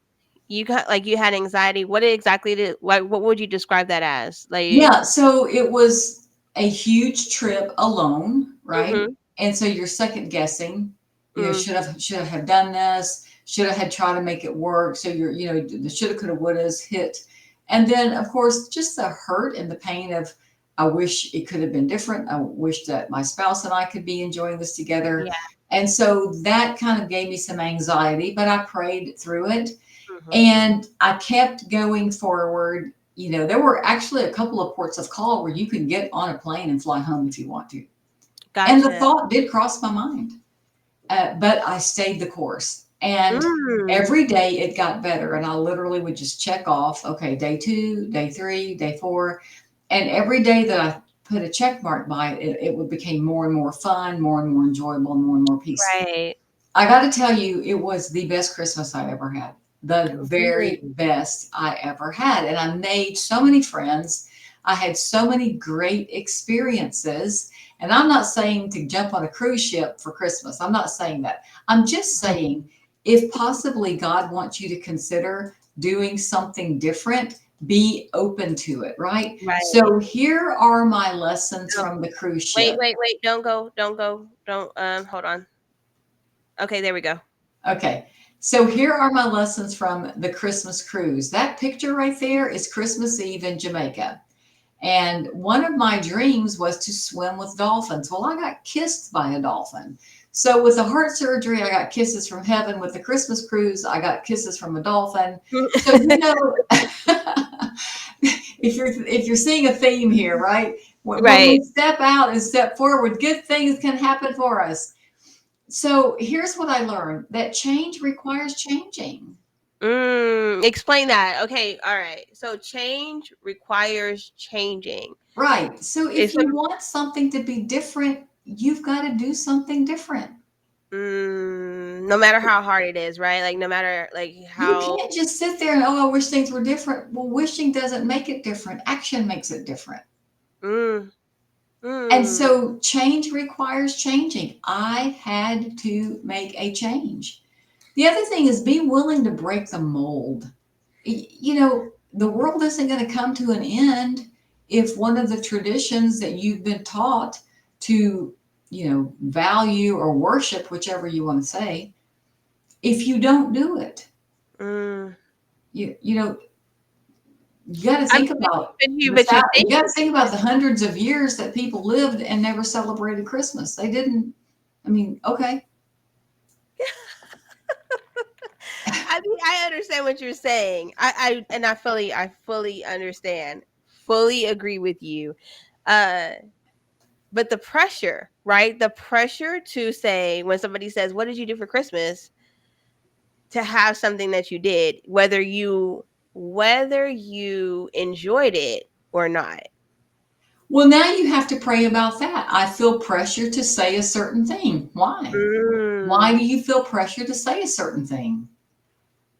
you got like you had anxiety, what exactly did what would you describe that as? Like, yeah, so it was a huge trip alone, right? mhm. And so you're second guessing, Mm, should I have done this? Should I have tried to make it work? So the shoulda, coulda, wouldas hit. And then of course, just the hurt and the pain of I wish it could have been different. I wish that my spouse and I could be enjoying this together. yeah. And so that kind of gave me some anxiety, but I prayed through it. Mhm. And I kept going forward. There were actually a couple of ports of call where you can get on a plane and fly home if you want to. And the Gotcha. thought did cross my mind, but I stayed the course. And Mm. every day it got better. And I literally would just check off, okay, day 2, day 3, day 4. And every day that I put a check mark by it, it would become more and more fun, more and more enjoyable, and more peaceful. Right. I got to tell you, it was the best Christmas I ever had. The very Really? best I ever had. And I made so many friends. I had so many great experiences. And I'm not saying to jump on a cruise ship for Christmas. I'm not saying that. I'm just saying if possibly God wants you to consider doing something different, be open to it, right? Right. So here are my lessons No. from the cruise Wait, ship. wait, wait. Don't go. Don't go. Don't hold on. Okay, there we go. Okay. So here are my lessons from the Christmas cruise. That picture right there is Christmas Eve in Jamaica. And one of my dreams was to swim with dolphins. Well, I got kissed by a dolphin. So with the heart surgery, I got kisses from heaven. With the Christmas cruise, I got kisses from a dolphin. So if you're seeing a theme here, right? When we Right. step out and step forward, good things can happen for us. So here's what I learned, that change requires changing. Explain that. Okay, all right. So change requires changing. Right. So if It's you want something to be different, you've got to do something different. no matter how hard it is, right? Like no matter like You how. can't just sit there and, oh, I wish things were different. Well, wishing doesn't make it different. Action makes it different. Mm, And mm, so change requires changing. I had to make a change. The other thing is be willing to break the mold. The world isn't going to come to an end if one of the traditions that you've been taught to, value or worship, whichever you want to say, if you don't do it, mm. you know, you got to I think about but you you think got to think about the hundreds of years that people lived and never celebrated Christmas. They didn't. I mean, okay. I mean, I understand what you're saying. I fully understand. Fully agree with you. Uh but the pressure, right? The pressure to say when somebody says, "What did you do for Christmas?" to have something that you did, whether you enjoyed it or not. Well, now you have to pray about that. I feel pressure to say a certain thing. Why? Why do Mm. you feel pressure to say a certain thing?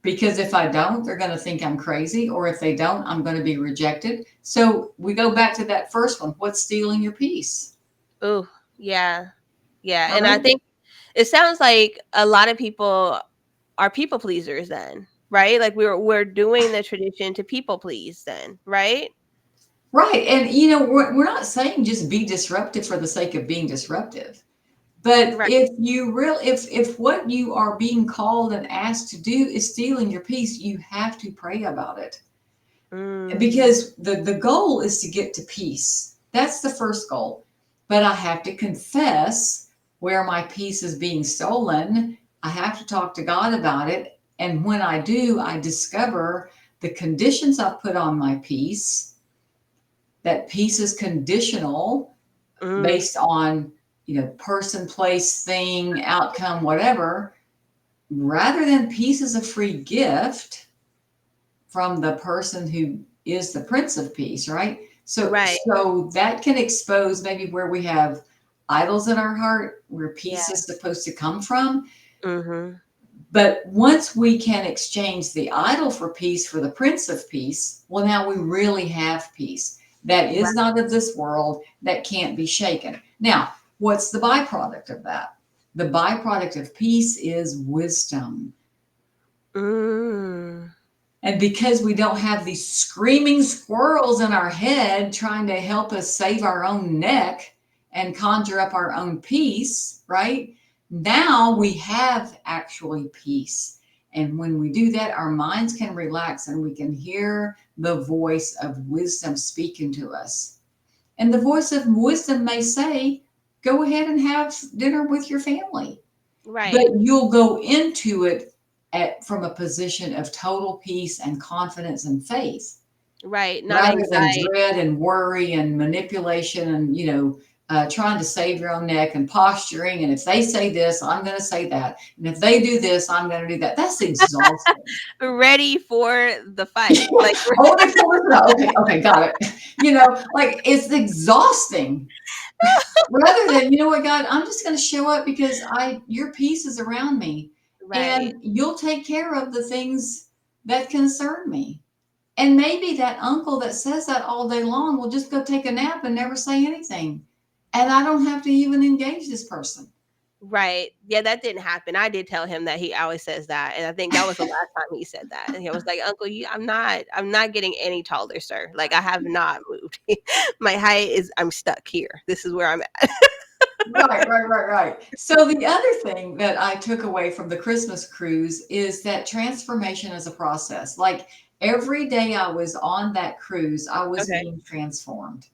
Because if I don't, they're going to think I'm crazy. Or if they don't, I'm going to be rejected. So we go back to that first one. What's stealing your peace? Ooh, yeah. Yeah, and I Right? think it sounds like a lot of people are people pleasers then, right? Like we're doing the tradition to people please then, right? Right. And, we're not saying just be disruptive for the sake of being disruptive. But Right. if what you are being called and asked to do is stealing your peace, you have to pray about it. Mm, Because the goal is to get to peace. That's the first goal. But I have to confess where my peace is being stolen. I have to talk to God about it. And when I do, I discover the conditions I've put on my peace. That peace is conditional mm, based on, person, place, thing, outcome, whatever, rather than peace as a free gift from the person who is the Prince of Peace, right? So, right. so that can expose maybe where we have idols in our heart, where peace Yeah. is supposed to come from. Mm-hmm. But once we can exchange the idol for peace for the Prince of Peace, well, now we really have peace that is Right. not of this world, that can't be shaken. Now, what's the byproduct of that? The byproduct of peace is wisdom. Mm, And because we don't have these screaming squirrels in our head trying to help us save our own neck and conjure up our own peace, right? Now we have actually peace. And when we do that, our minds can relax and we can hear the voice of wisdom speaking to us. And the voice of wisdom may say, go ahead and have dinner with your family, but right. you'll go into it from a position of total peace and confidence and faith Right. Not rather than anxiety. dread and worry and manipulation and trying to save your own neck and posturing, and if they say this, I'm going to say that, and if they do this, I'm going to do that. That's exhausting. Ready for the fight. Like, Oh, they pull this out. Okay, okay, got it. Like it's exhausting. Rather than, you know what, God, I'm just going to show up because your peace is around me, right. and you'll take care of the things that concern me. And maybe that uncle that says that all day long will just go take a nap and never say anything. And I don't have to even engage this person. Right. Yeah, that didn't happen. I did tell him that he always says that, and I think that was the last time he said that. And he was like, "Uncle, I'm not getting any taller, sir. Like I have not moved. My height is I'm stuck here. This is where I'm at." Right, right, right, right. So the other thing that I took away from the Christmas cruise is that transformation is a process. Like every day I was on that cruise, I was Okay. being transformed.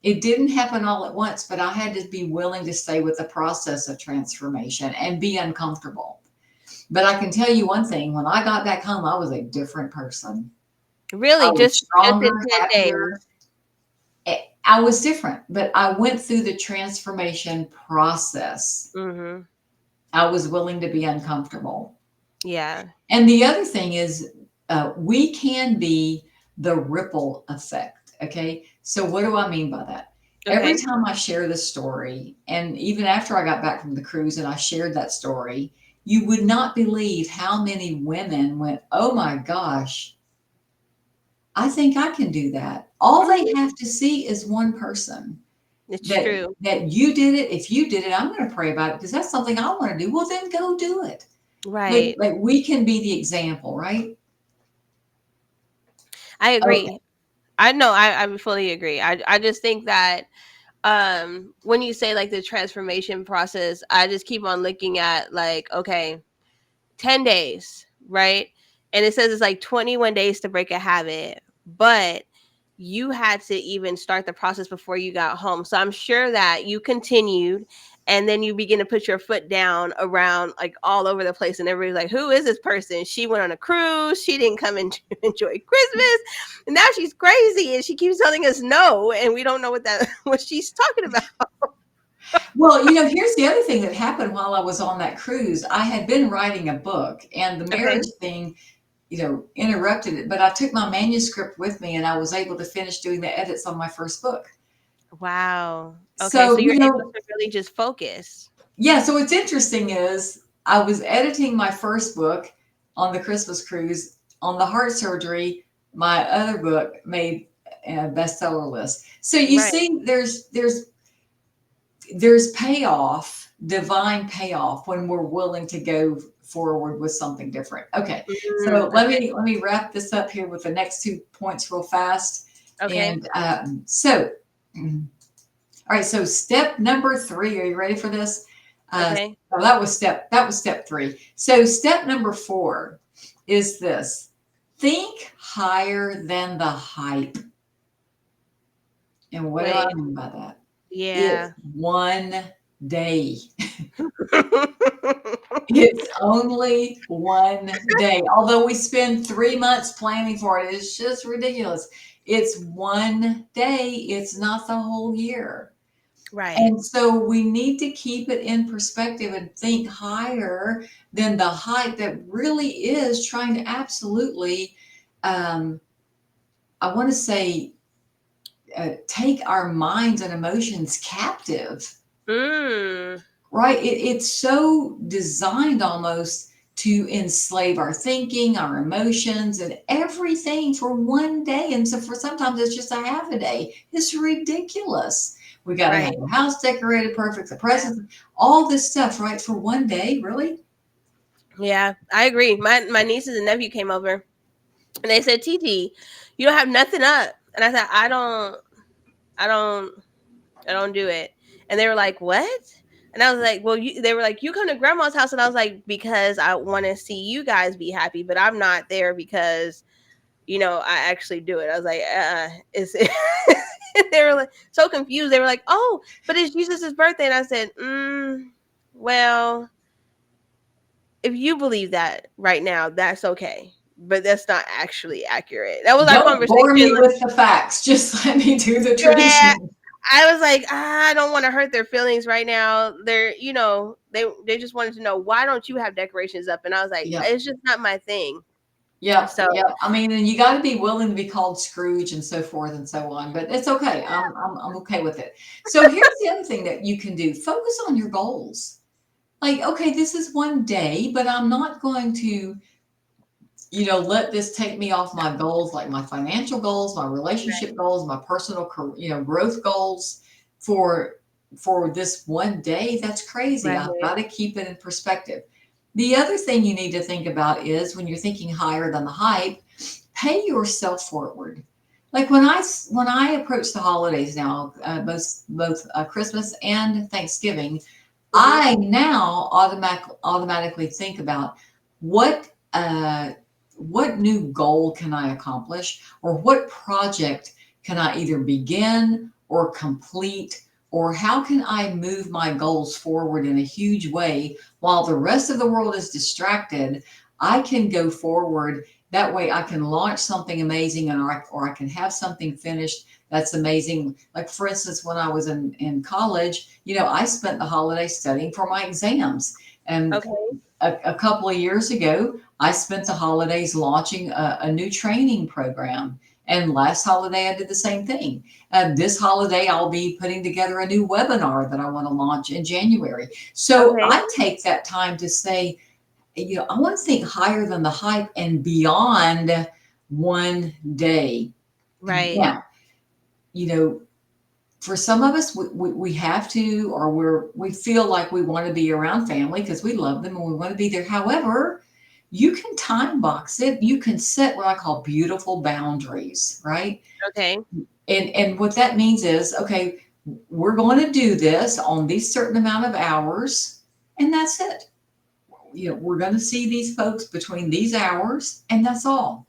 It didn't happen all at once, but I had to be willing to stay with the process of transformation and be uncomfortable. But I can tell you one thing, when I got back home, I was a different person. I Really, was just in stronger, 10 days. happier. I was different, but I went through the transformation process. Mhm. I was willing to be uncomfortable. Yeah. And the other thing is, we can be the ripple effect. Okay. So, what do I mean by that? Every Okay. time I share this story, and even after I got back from the cruise and I shared that story, you would not believe how many women went, oh my gosh, I think I can do that. All they Mhm. have to see is one person It's that true. you did it. If you did it, I'm going to pray about it because that's something I want to do. Well, then go do it. Like, Right. like we can be the example, right? I Okay. agree. I know. I fully agree. I just think that when you say like the transformation process, I just keep on looking at like, okay, 10 days, right? And it says it's like 21 days to break a habit, but you had to even start the process before you got home. So I'm sure that you continued and then you begin to put your foot down around like all over the place. And everybody's like, who is this person? She went on a cruise. She didn't come and enjoy Christmas. And now she's crazy and she keeps telling us no. And we don't know what she's talking about. Well, here's the other thing that happened while I was on that cruise. I had been writing a book, and the Okay. marriage thing, interrupted it. But I took my manuscript with me, and I was able to finish doing the edits on my first book. Wow. Okay. So So, you're able to really just focus. yeah. So what's interesting is I was editing my first book on the Christmas cruise on the heart surgery. My other book made a bestseller list. So you Right. see, there's payoff, divine payoff when we're willing to go forward with something different. Okay. So Mm, let okay. me let me wrap this up here with the next 2 points real fast. Okay. And all right. So step number three. Are you ready for this? Okay. Oh, that was step three. So step number four is this: think higher than the hype. And what do I Wait. mean by that? It's Yeah. one day. It's only one day. Although we spend 3 months planning for it, it's just ridiculous. It's one day, it's not the whole year. Right. And so we need to keep it in perspective and think higher than the hype that really is trying to absolutely, um, I want to say, take our minds and emotions captive. Mm. Right? It's so designed almost to enslave our thinking, our emotions, and everything for one day. And so for sometimes it's just a half a day. It's ridiculous. We got to have Right. the house decorated perfect, the Yeah. presents, all this stuff, right? For one day, really? Yeah. I agree. My nieces and nephew came over and they said, "TT, you don't have nothing up." And I said, I don't, I don't do it. And they were like, "What?" And I was like, "Well, they were like, you come to grandma's house." And I was like, "Because I want to see you guys be happy, but I'm not there because, I actually do it." I was like, it's, they were like so confused. They were like, "Oh, but it's Jesus' birthday." And I said, well, if you believe that right now, that's okay. But that's not actually accurate. That was our Don't bore conversation. me with the facts. Just let me do the Yeah, tradition. I was like, I don't want to hurt their feelings right now. They just wanted to know, why don't you have decorations up? And I was like, Yep. it's just not my thing. Yep, So yep. I mean, and you got to be willing to be called Scrooge and so forth and so on, but it's okay. I'm okay with it. So here's the other thing that you can do: focus on your goals. Like, okay, this is one day, but I'm not going to, let this take me off my goals, like my financial goals, my relationship goals, my personal, growth goals for this one day. That's crazy. right, I've got to keep it in perspective. The other thing you need to think about is when you're thinking higher than the hype, pay yourself forward. Like when I approach the holidays now, both Christmas and Thanksgiving, hmm I now automatically think about what what new goal can I accomplish, or what project can I either begin or complete, or how can I move my goals forward in a huge way while the rest of the world is distracted. I can go forward. That way I can launch something amazing, or I can have something finished that's amazing. Like, for instance, when I was in college, I spent the holidays studying for my exams. And okay, a couple of years ago, I spent the holidays launching a new training program. And last holiday, I did the same thing. This holiday, I'll be putting together a new webinar that I want to launch in January. So okay, I take that time to say, I want to think higher than the hype and beyond one day. right, Now, you know, for some of us, we have to, or we feel like we want to be around family because we love them and we want to be there. However, you can time box it. You can set what I call beautiful boundaries, right? okay, And what that means is, okay, we're going to do this on these certain amount of hours, and that's it. We're going to see these folks between these hours, and that's all.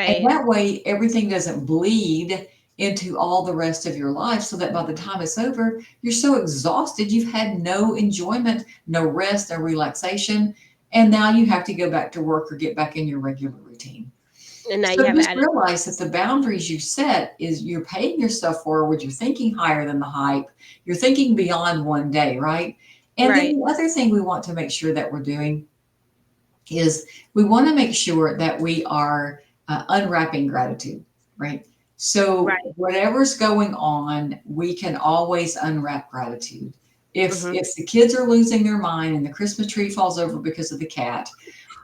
And right, that way, everything doesn't bleed into all the rest of your life, so that by the time it's over, you're so exhausted, you've had no enjoyment, no rest, no relaxation. And now you have to go back to work or get back in your regular routine. and now you So have just added, realize that the boundaries you set is you're paying yourself forward, you're thinking higher than the hype, you're thinking beyond one day, right? And then right, the other thing we want to make sure that we're doing is we want to make sure that we are unwrapping gratitude, right? So right, whatever's going on, we can always unwrap gratitude. If hmm if the kids are losing their mind and the Christmas tree falls over because of the cat,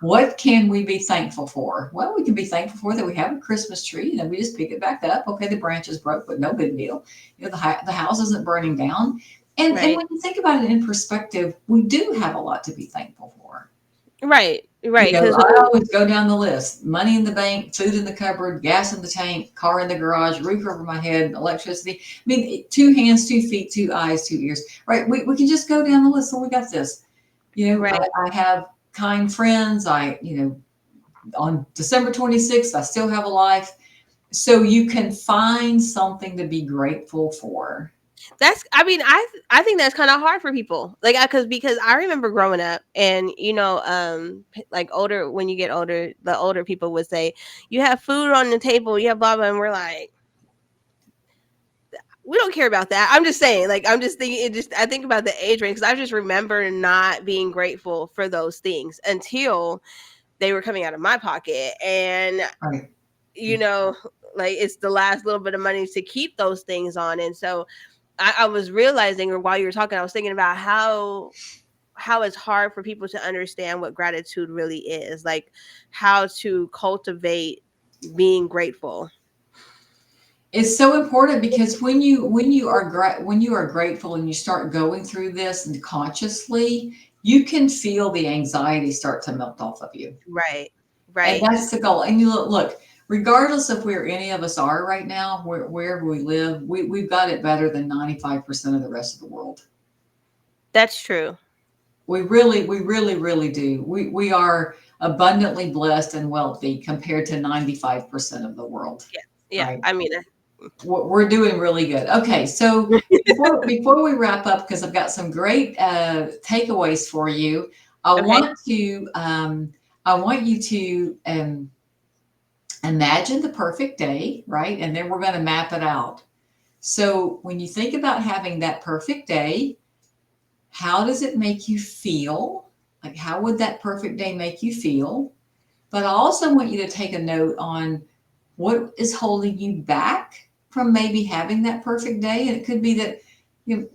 what can we be thankful for? Well, we can be thankful for that we have a Christmas tree and then we just pick it back up. Okay, the branch is broke, but no big deal. The house isn't burning down. And right, when you think about it in perspective, we do have a lot to be thankful for. right. Right, because I always go down the list: money in the bank, food in the cupboard, gas in the tank, car in the garage, roof over my head, electricity. I mean, two hands, 2 feet, 2 eyes, 2 ears, right? We can just go down the list. So we got this. right. I have kind friends. On December 26th, I still have a life. So you can find something to be grateful for. That's, I mean, I think that's kind of hard for people. Like, because I remember growing up, and like older, when you get older, the older people would say, "You have food on the table, you have blah blah," and we're like, we don't care about that. I'm just saying, like, I'm just thinking, I think about the age range, because I just remember not being grateful for those things until they were coming out of my pocket. And, Right. you know, like, it's the last little bit of money to keep those things on. And so I was realizing, or while you were talking, I was thinking about how it's hard for people to understand what gratitude really is, like how to cultivate being grateful. It's so important because when you are grateful and you start going through this and consciously, you can feel the anxiety start to melt off of you. Right. And Right. that's the goal. And you look, regardless of where any of us are right now, wherever we live, we've got it better than 95% of the rest of the world. That's true. We really do. We are abundantly blessed and wealthy compared to 95% of the world, Yeah. Yeah. right? I mean, We're doing really good. Okay, so before we wrap up, because I've got some great takeaways for you, I okay. want to I want you to imagine the perfect day, right? And then we're going to map it out. So when you think about having that perfect day, how does it make you feel? Like, how would that perfect day make you feel? But I also want you to take a note on what is holding you back from maybe having that perfect day. And it could be that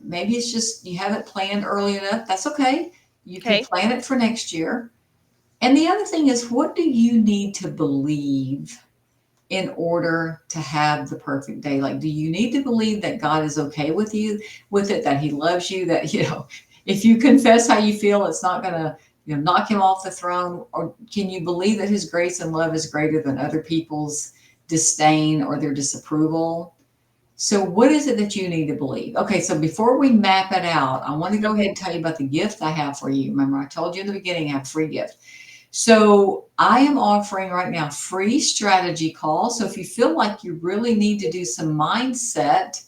maybe it's just you haven't planned early enough. That's okay. You can Okay. plan it for next year. And the other thing is, what do you need to believe in order to have the perfect day? Like, do you need to believe that God is okay with you, with it, that He loves you, that, if you confess how you feel, it's not going to, knock Him off the throne? Or can you believe that His grace and love is greater than other people's disdain or their disapproval? So, what is it that you need to believe? Okay, so before we map it out, I want to go ahead Okay. and tell you about the gift I have for you. Remember, I told you in the beginning I have a free gift. So I am offering right now free strategy calls. So if you feel like you really need to do some mindset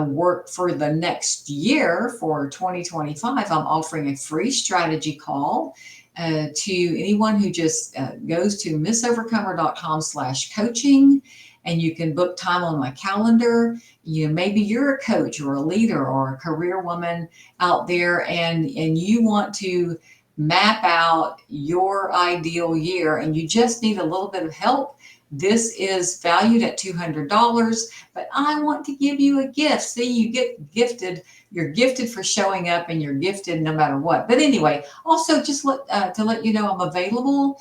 work for the next year for 2025, I'm offering a free strategy call to anyone who just goes to missovercomer.com/coaching, and you can book time on my calendar. Maybe you're a coach or a leader or a career woman out there, and you want to map out your ideal year and you just need a little bit of help. This is valued at $200, but I want to give you a gift. See, you get gifted. You're gifted for showing up, and you're gifted no matter what. But anyway, also just to let you know, I'm available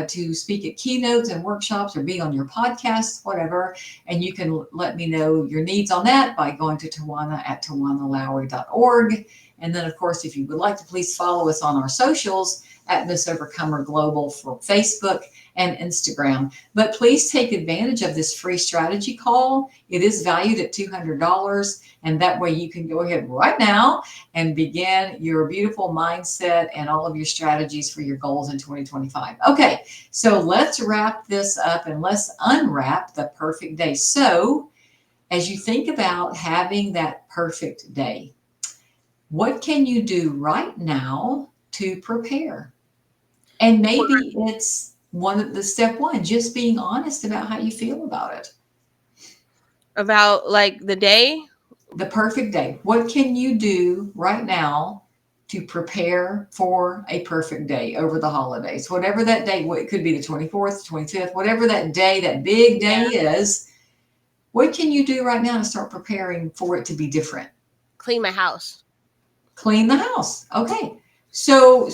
to speak at keynotes and workshops or be on your podcast, whatever. And you can let me know your needs on that by going to Tawana at tawanalowry.org. And then, of course, if you would like to, please follow us on our socials at Miss Overcomer Global for Facebook and Instagram. But please take advantage of this free strategy call. It is valued at $200. And that way you can go ahead right now and begin your beautiful mindset and all of your strategies for your goals in 2025. Okay, so let's wrap this up and let's unwrap the perfect day. So as you think about having that perfect day, what can you do right now to prepare? And maybe it's one of the step one, just being honest about how you feel about it. About like the day. The perfect day. What can you do right now to prepare for a perfect day over the holidays? Whatever that day, it could be the 24th, 25th, whatever that day, that big day Yeah. is. What can you do right now to start preparing for it to be different? Clean my house. Clean the house. Okay. So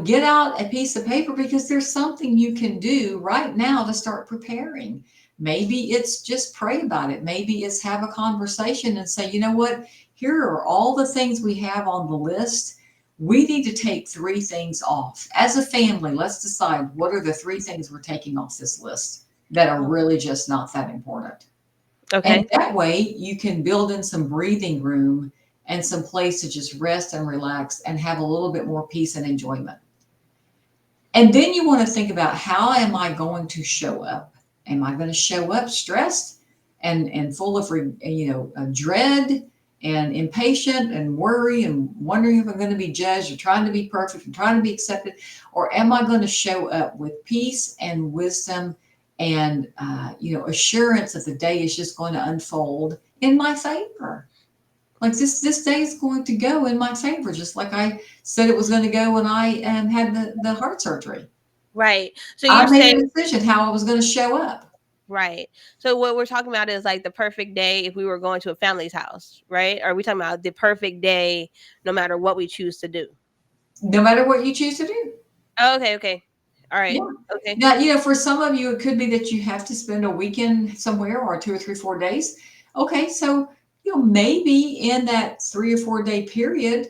get out a piece of paper because there's something you can do right now to start preparing. Maybe it's just pray about it. Maybe it's have a conversation and say, you know what? Here are all the things we have on the list. we need to take three things off. As a family, let's decide what are the three things we're taking off this list that are really just not that important. And Okay. that way you can build in some breathing room and some place to just rest and relax and have a little bit more peace and enjoyment. And then you want to think about, how am I going to show up? Am I going to show up stressed and full of dread and impatient and worry and wondering if I'm going to be judged or trying to be perfect and trying to be accepted? Or am I going to show up with peace and wisdom and assurance that the day is just going to unfold in my favor? Like this day is going to go in my favor, just like I said it was going to go when I had the heart surgery. Right. So I you're made saying a decision how I was going to show up. right. So what we're talking about is like the perfect day if we were going to a family's house, right? Or are we talking about the perfect day no matter what we choose to do? No matter what you choose to do. Oh, okay, okay. All right. Yeah. Okay. Now, for some of you, it could be that you have to spend a weekend somewhere or 2 or 3, 4 days. Okay. So, maybe in that 3 or 4 day period,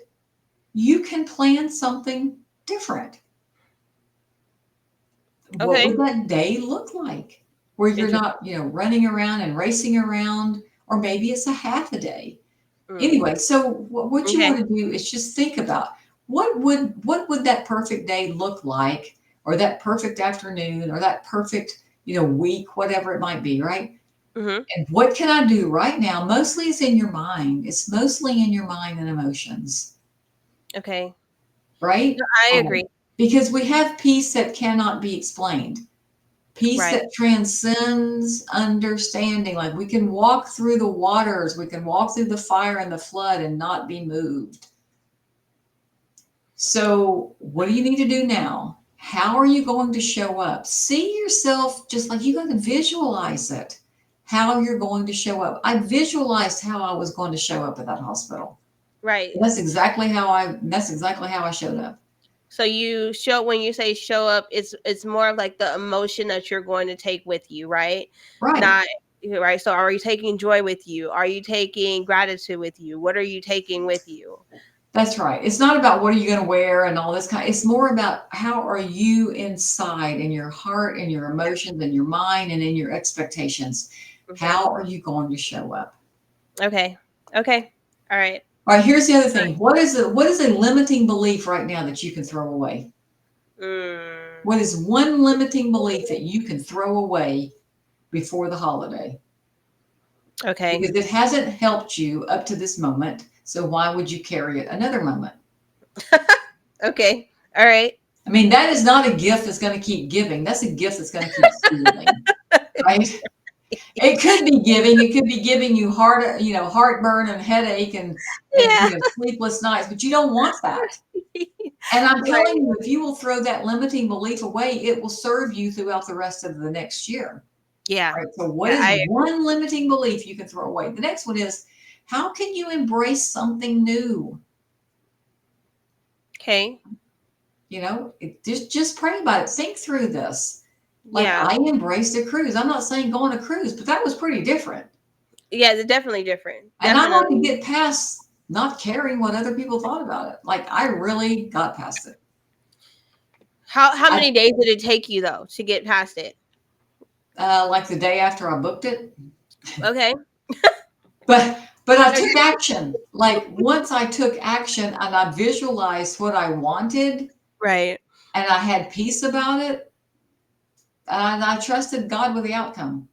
you can plan something different. What Okay. would that day look like? Where you're Interesting. not, running around and racing around, or maybe it's a half a day. Mm. Anyway, so what you Okay. want to do is just think about, what would that perfect day look like, or that perfect afternoon, or that perfect, week, whatever it might be, right? Mhm. And what can I do right now? Mostly it's in your mind. It's mostly in your mind and emotions, Okay. No, right? I agree. Because we have peace that cannot be explained. Peace Right. that transcends understanding. Like, we can walk through the waters, we can walk through the fire and the flood and not be moved. So, what do you need to do now? How are you going to show up? See yourself, just like, you got to visualize it, how you're going to show up. I visualized how I was going to show up at that hospital. Right. That's exactly how I showed up. So you show when you say show up, it's more of like the emotion that you're going to take with you, right? Right. Not right. So are you taking joy with you? Are you taking gratitude with you? What are you taking with you? That's right. It's not about what are you going to wear and all this kind. It's more about, how are you inside, in your heart and your emotions and your mind and in your expectations. Okay. How are you going to show up? Okay. Okay. All right. All right. Here's the other thing. What is a limiting belief right now that you can throw away? Mm, What is one limiting belief that you can throw away before the holiday? okay. Because it hasn't helped you up to this moment. So why would you carry it another moment? Okay. All right. I mean, that is not a gift that's going to keep giving. That's a gift that's going to keep stealing, right? It could be giving. It could be giving you heartburn and headache and Yeah. sleepless nights, but you don't want that. And I'm telling Right. you, if you will throw that limiting belief away, it will serve you throughout the rest of the next year. Yeah. Right. So, what Yeah. is one limiting belief you can throw away? The next one is, how can you embrace something new? Okay. Just pray about it. Think through this. Like, Yeah. I embraced a cruise. I'm not saying go on a cruise, but that was pretty different. Yeah. They're definitely different. And I had to Definitely. get past not caring what other people thought about it. Like, I really got past it. How I, many days did it take you though to get past it? like, the day after I booked it, Okay. but I No, took you're action. Like, once I took action and I visualized what I wanted right. and I had peace about it, and I trusted God with the outcome.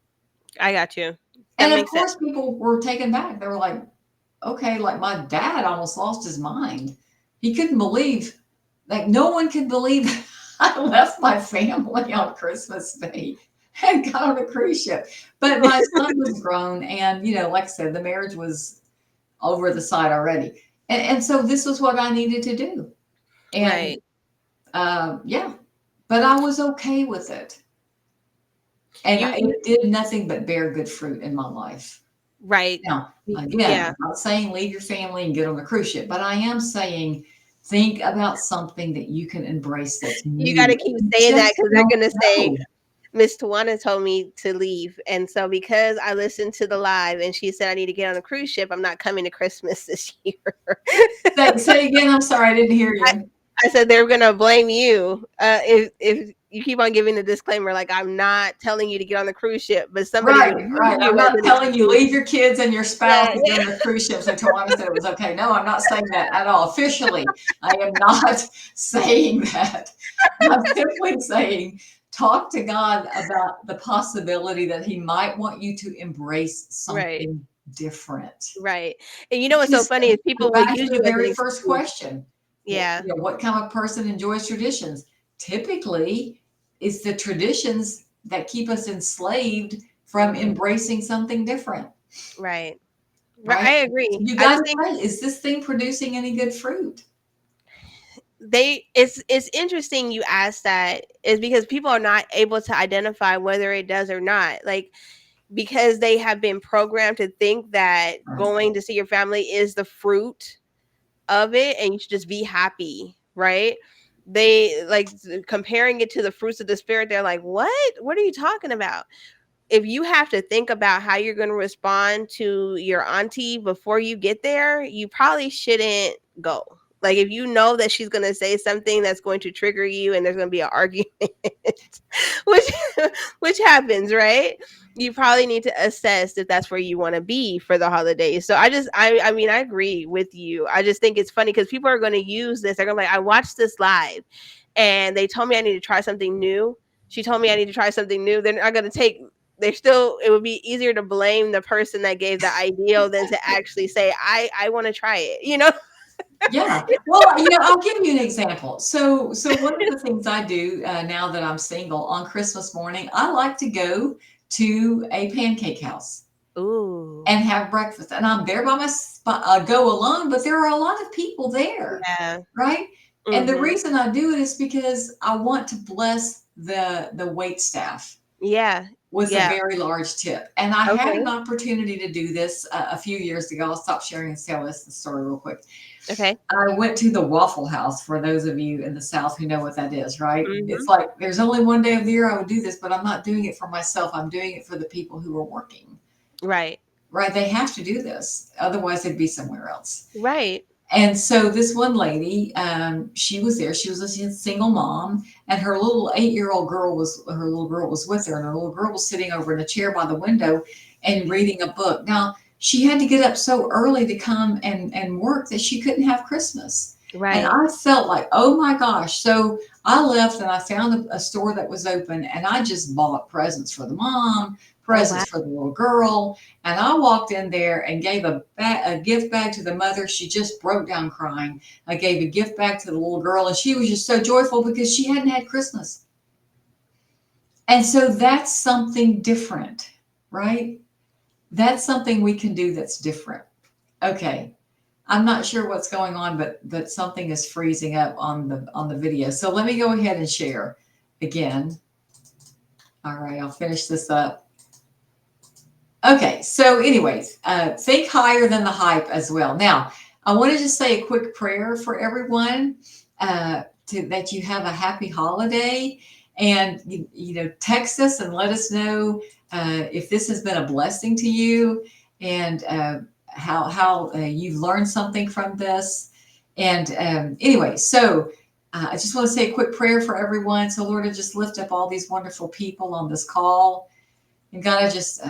I got you. That And of makes sense. course, people were taken back. They were like, okay, like, my dad almost lost his mind. He couldn't believe, like, no one could believe I left my family on Christmas Day and got on a cruise ship. But my son was grown, and, like I said, the marriage was over the side already. And so this was what I needed to do. And Right. yeah, but I was okay with it. And You it did nothing but bear good fruit in my life. right. Now, again, Yeah. I'm not saying leave your family and get on a cruise ship, but I am saying, think about something that you can embrace that's You got new. to keep You saying that just because they're don't gonna say know. Miss Tawana told me to leave, and so because I listened to the live and she said I need to get on a cruise ship, I'm not coming to Christmas this year. Say again. I'm sorry, I didn't hear I, you. I said they're gonna blame you if you keep on giving the disclaimer like I'm not telling you to get on the cruise ship, but somebody Right, would use right. you I'm as not an telling you excuse. leave your kids and your spouse Yeah, to get on the cruise ship. So Tawana said it was okay. No, I'm not saying that at all. Officially, I am not saying that. I'm simply saying talk to God about the possibility that He might want you to embrace right, something different. right. And you know what's so Because funny is go people will back to use the you as an very first excuse. question. Yeah, What kind of person enjoys traditions? Typically, it's the traditions that keep us enslaved from hmm embracing something different, right, right. right? I So agree. you I got just to think say, is this thing producing any good fruit? it's interesting you ask that is because people are not able to identify whether it does or not. Like because they have been programmed to think that Right. going to see your family is the fruit of it and you should just be happy, right? They like comparing it to the fruits of the spirit. They're like, what are you talking about? If you have to think about how you're going to respond to your auntie before you get there, you probably shouldn't go. Like if you know that she's going to say something that's going to trigger you and there's going to be an argument, which which happens, right? You probably need to assess if that's where you want to be for the holidays. So I mean I agree with you. I just think it's funny because people are going to use this. They're going to be like, I watched this live and they told me I need to try something new. She told me I need to try something new. They're not going to take they're still it would be easier to blame the person that gave the ideal than to actually say I want to try it, you know. Yeah. Well, I'll give you an example. So one of the things I do now that I'm single on Christmas morning, I like to go to a pancake house Ooh, and have breakfast. And I'm there by my go alone, but there are a lot of people there, yeah. right? And the Mhm. reason I do it is because I want to bless the wait staff Yeah. with a Yeah. very large tip. And I had an Okay. opportunity to do this a few years ago. I'll stop sharing and tell this the story real quick. Okay. I went to the Waffle House for those of you in the South who know what that is, right? It's Mhm. like there's only one day of the year I would do this, but I'm not doing it for myself. I'm doing it for the people who are working, Right. right? They have to do this. Otherwise, they'd be somewhere else. Right. And so this one lady, she was there. She was a single mom, and her little 8-year-old girl was her little girl was with her, and her little girl was sitting over in a chair by the window and reading a book. Now she had to get up so early to come and work that she couldn't have Christmas. And Right. I felt like, oh my gosh. So I left and I found a store that was open, and I just bought presents for the mom, Oh wow. presents for the little girl, and I walked in there and gave a gift bag to the mother. She just broke down crying. I gave a gift bag to the little girl, and she was just so joyful because she hadn't had Christmas. And so that's something different, right? That's something we can do that's different. Okay. I'm not sure what's going on, but something is freezing up on the video. So let me go ahead and share again. All right, I'll finish this up. Okay, so anyways, think higher than the hype as well. Now, I want to just say a quick prayer for everyone that you have a happy holiday, and text us and let us know if this has been a blessing to you, and how you've learned something from this. And anyway, so I just want to say a quick prayer for everyone. So Lord, I just lift up all these wonderful people on this call. And God, I just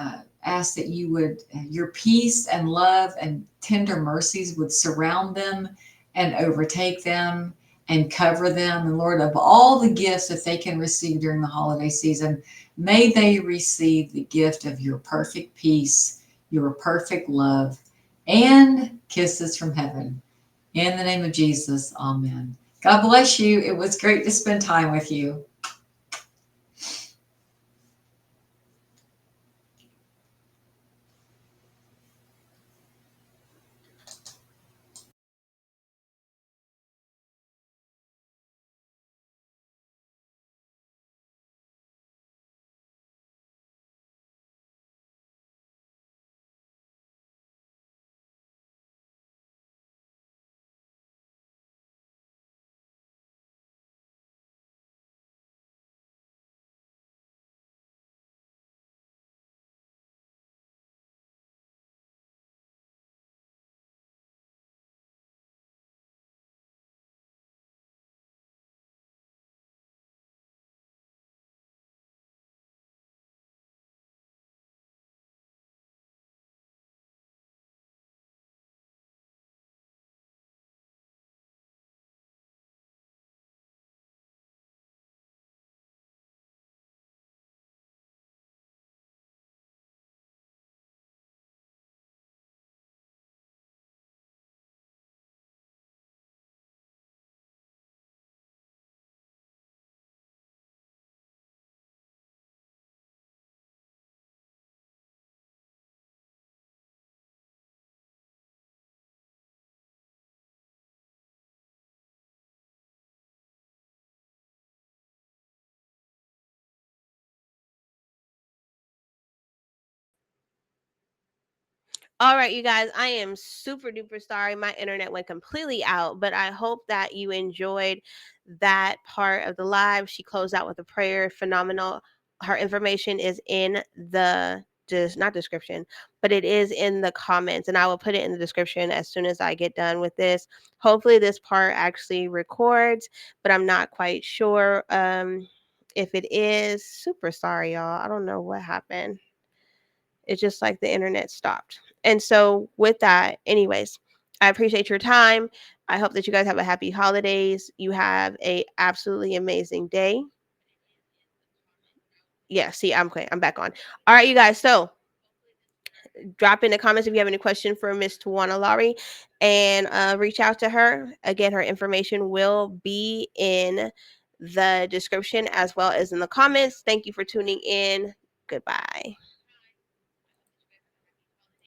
ask that you would, your peace and love and tender mercies would surround them and overtake them and cover them. And Lord, of all the gifts that they can receive during the holiday season, may they receive the gift of your perfect peace, your perfect love, and kisses from heaven. In the name of Jesus, amen. God bless you. It was great to spend time with you. All right, you guys, I am super duper sorry. My internet went completely out, but I hope that you enjoyed that part of the live. She closed out with a prayer. Phenomenal. Her information is in the just not description, but it is in the comments, and I will put it in the description as soon as I get done with this. Hopefully this part actually records, but I'm not quite sure if it is. Super sorry, y'all. I don't know what happened. It's just like the internet stopped. And so with that, anyways, I appreciate your time. I hope that you guys have a happy holidays. You have a absolutely amazing day. Yeah, see, I'm okay. I'm back on. All right, you guys. So drop in the comments if you have any question for Miss Tawana Laurie, and reach out to her. Again, her information will be in the description as well as in the comments. Thank you for tuning in. Goodbye.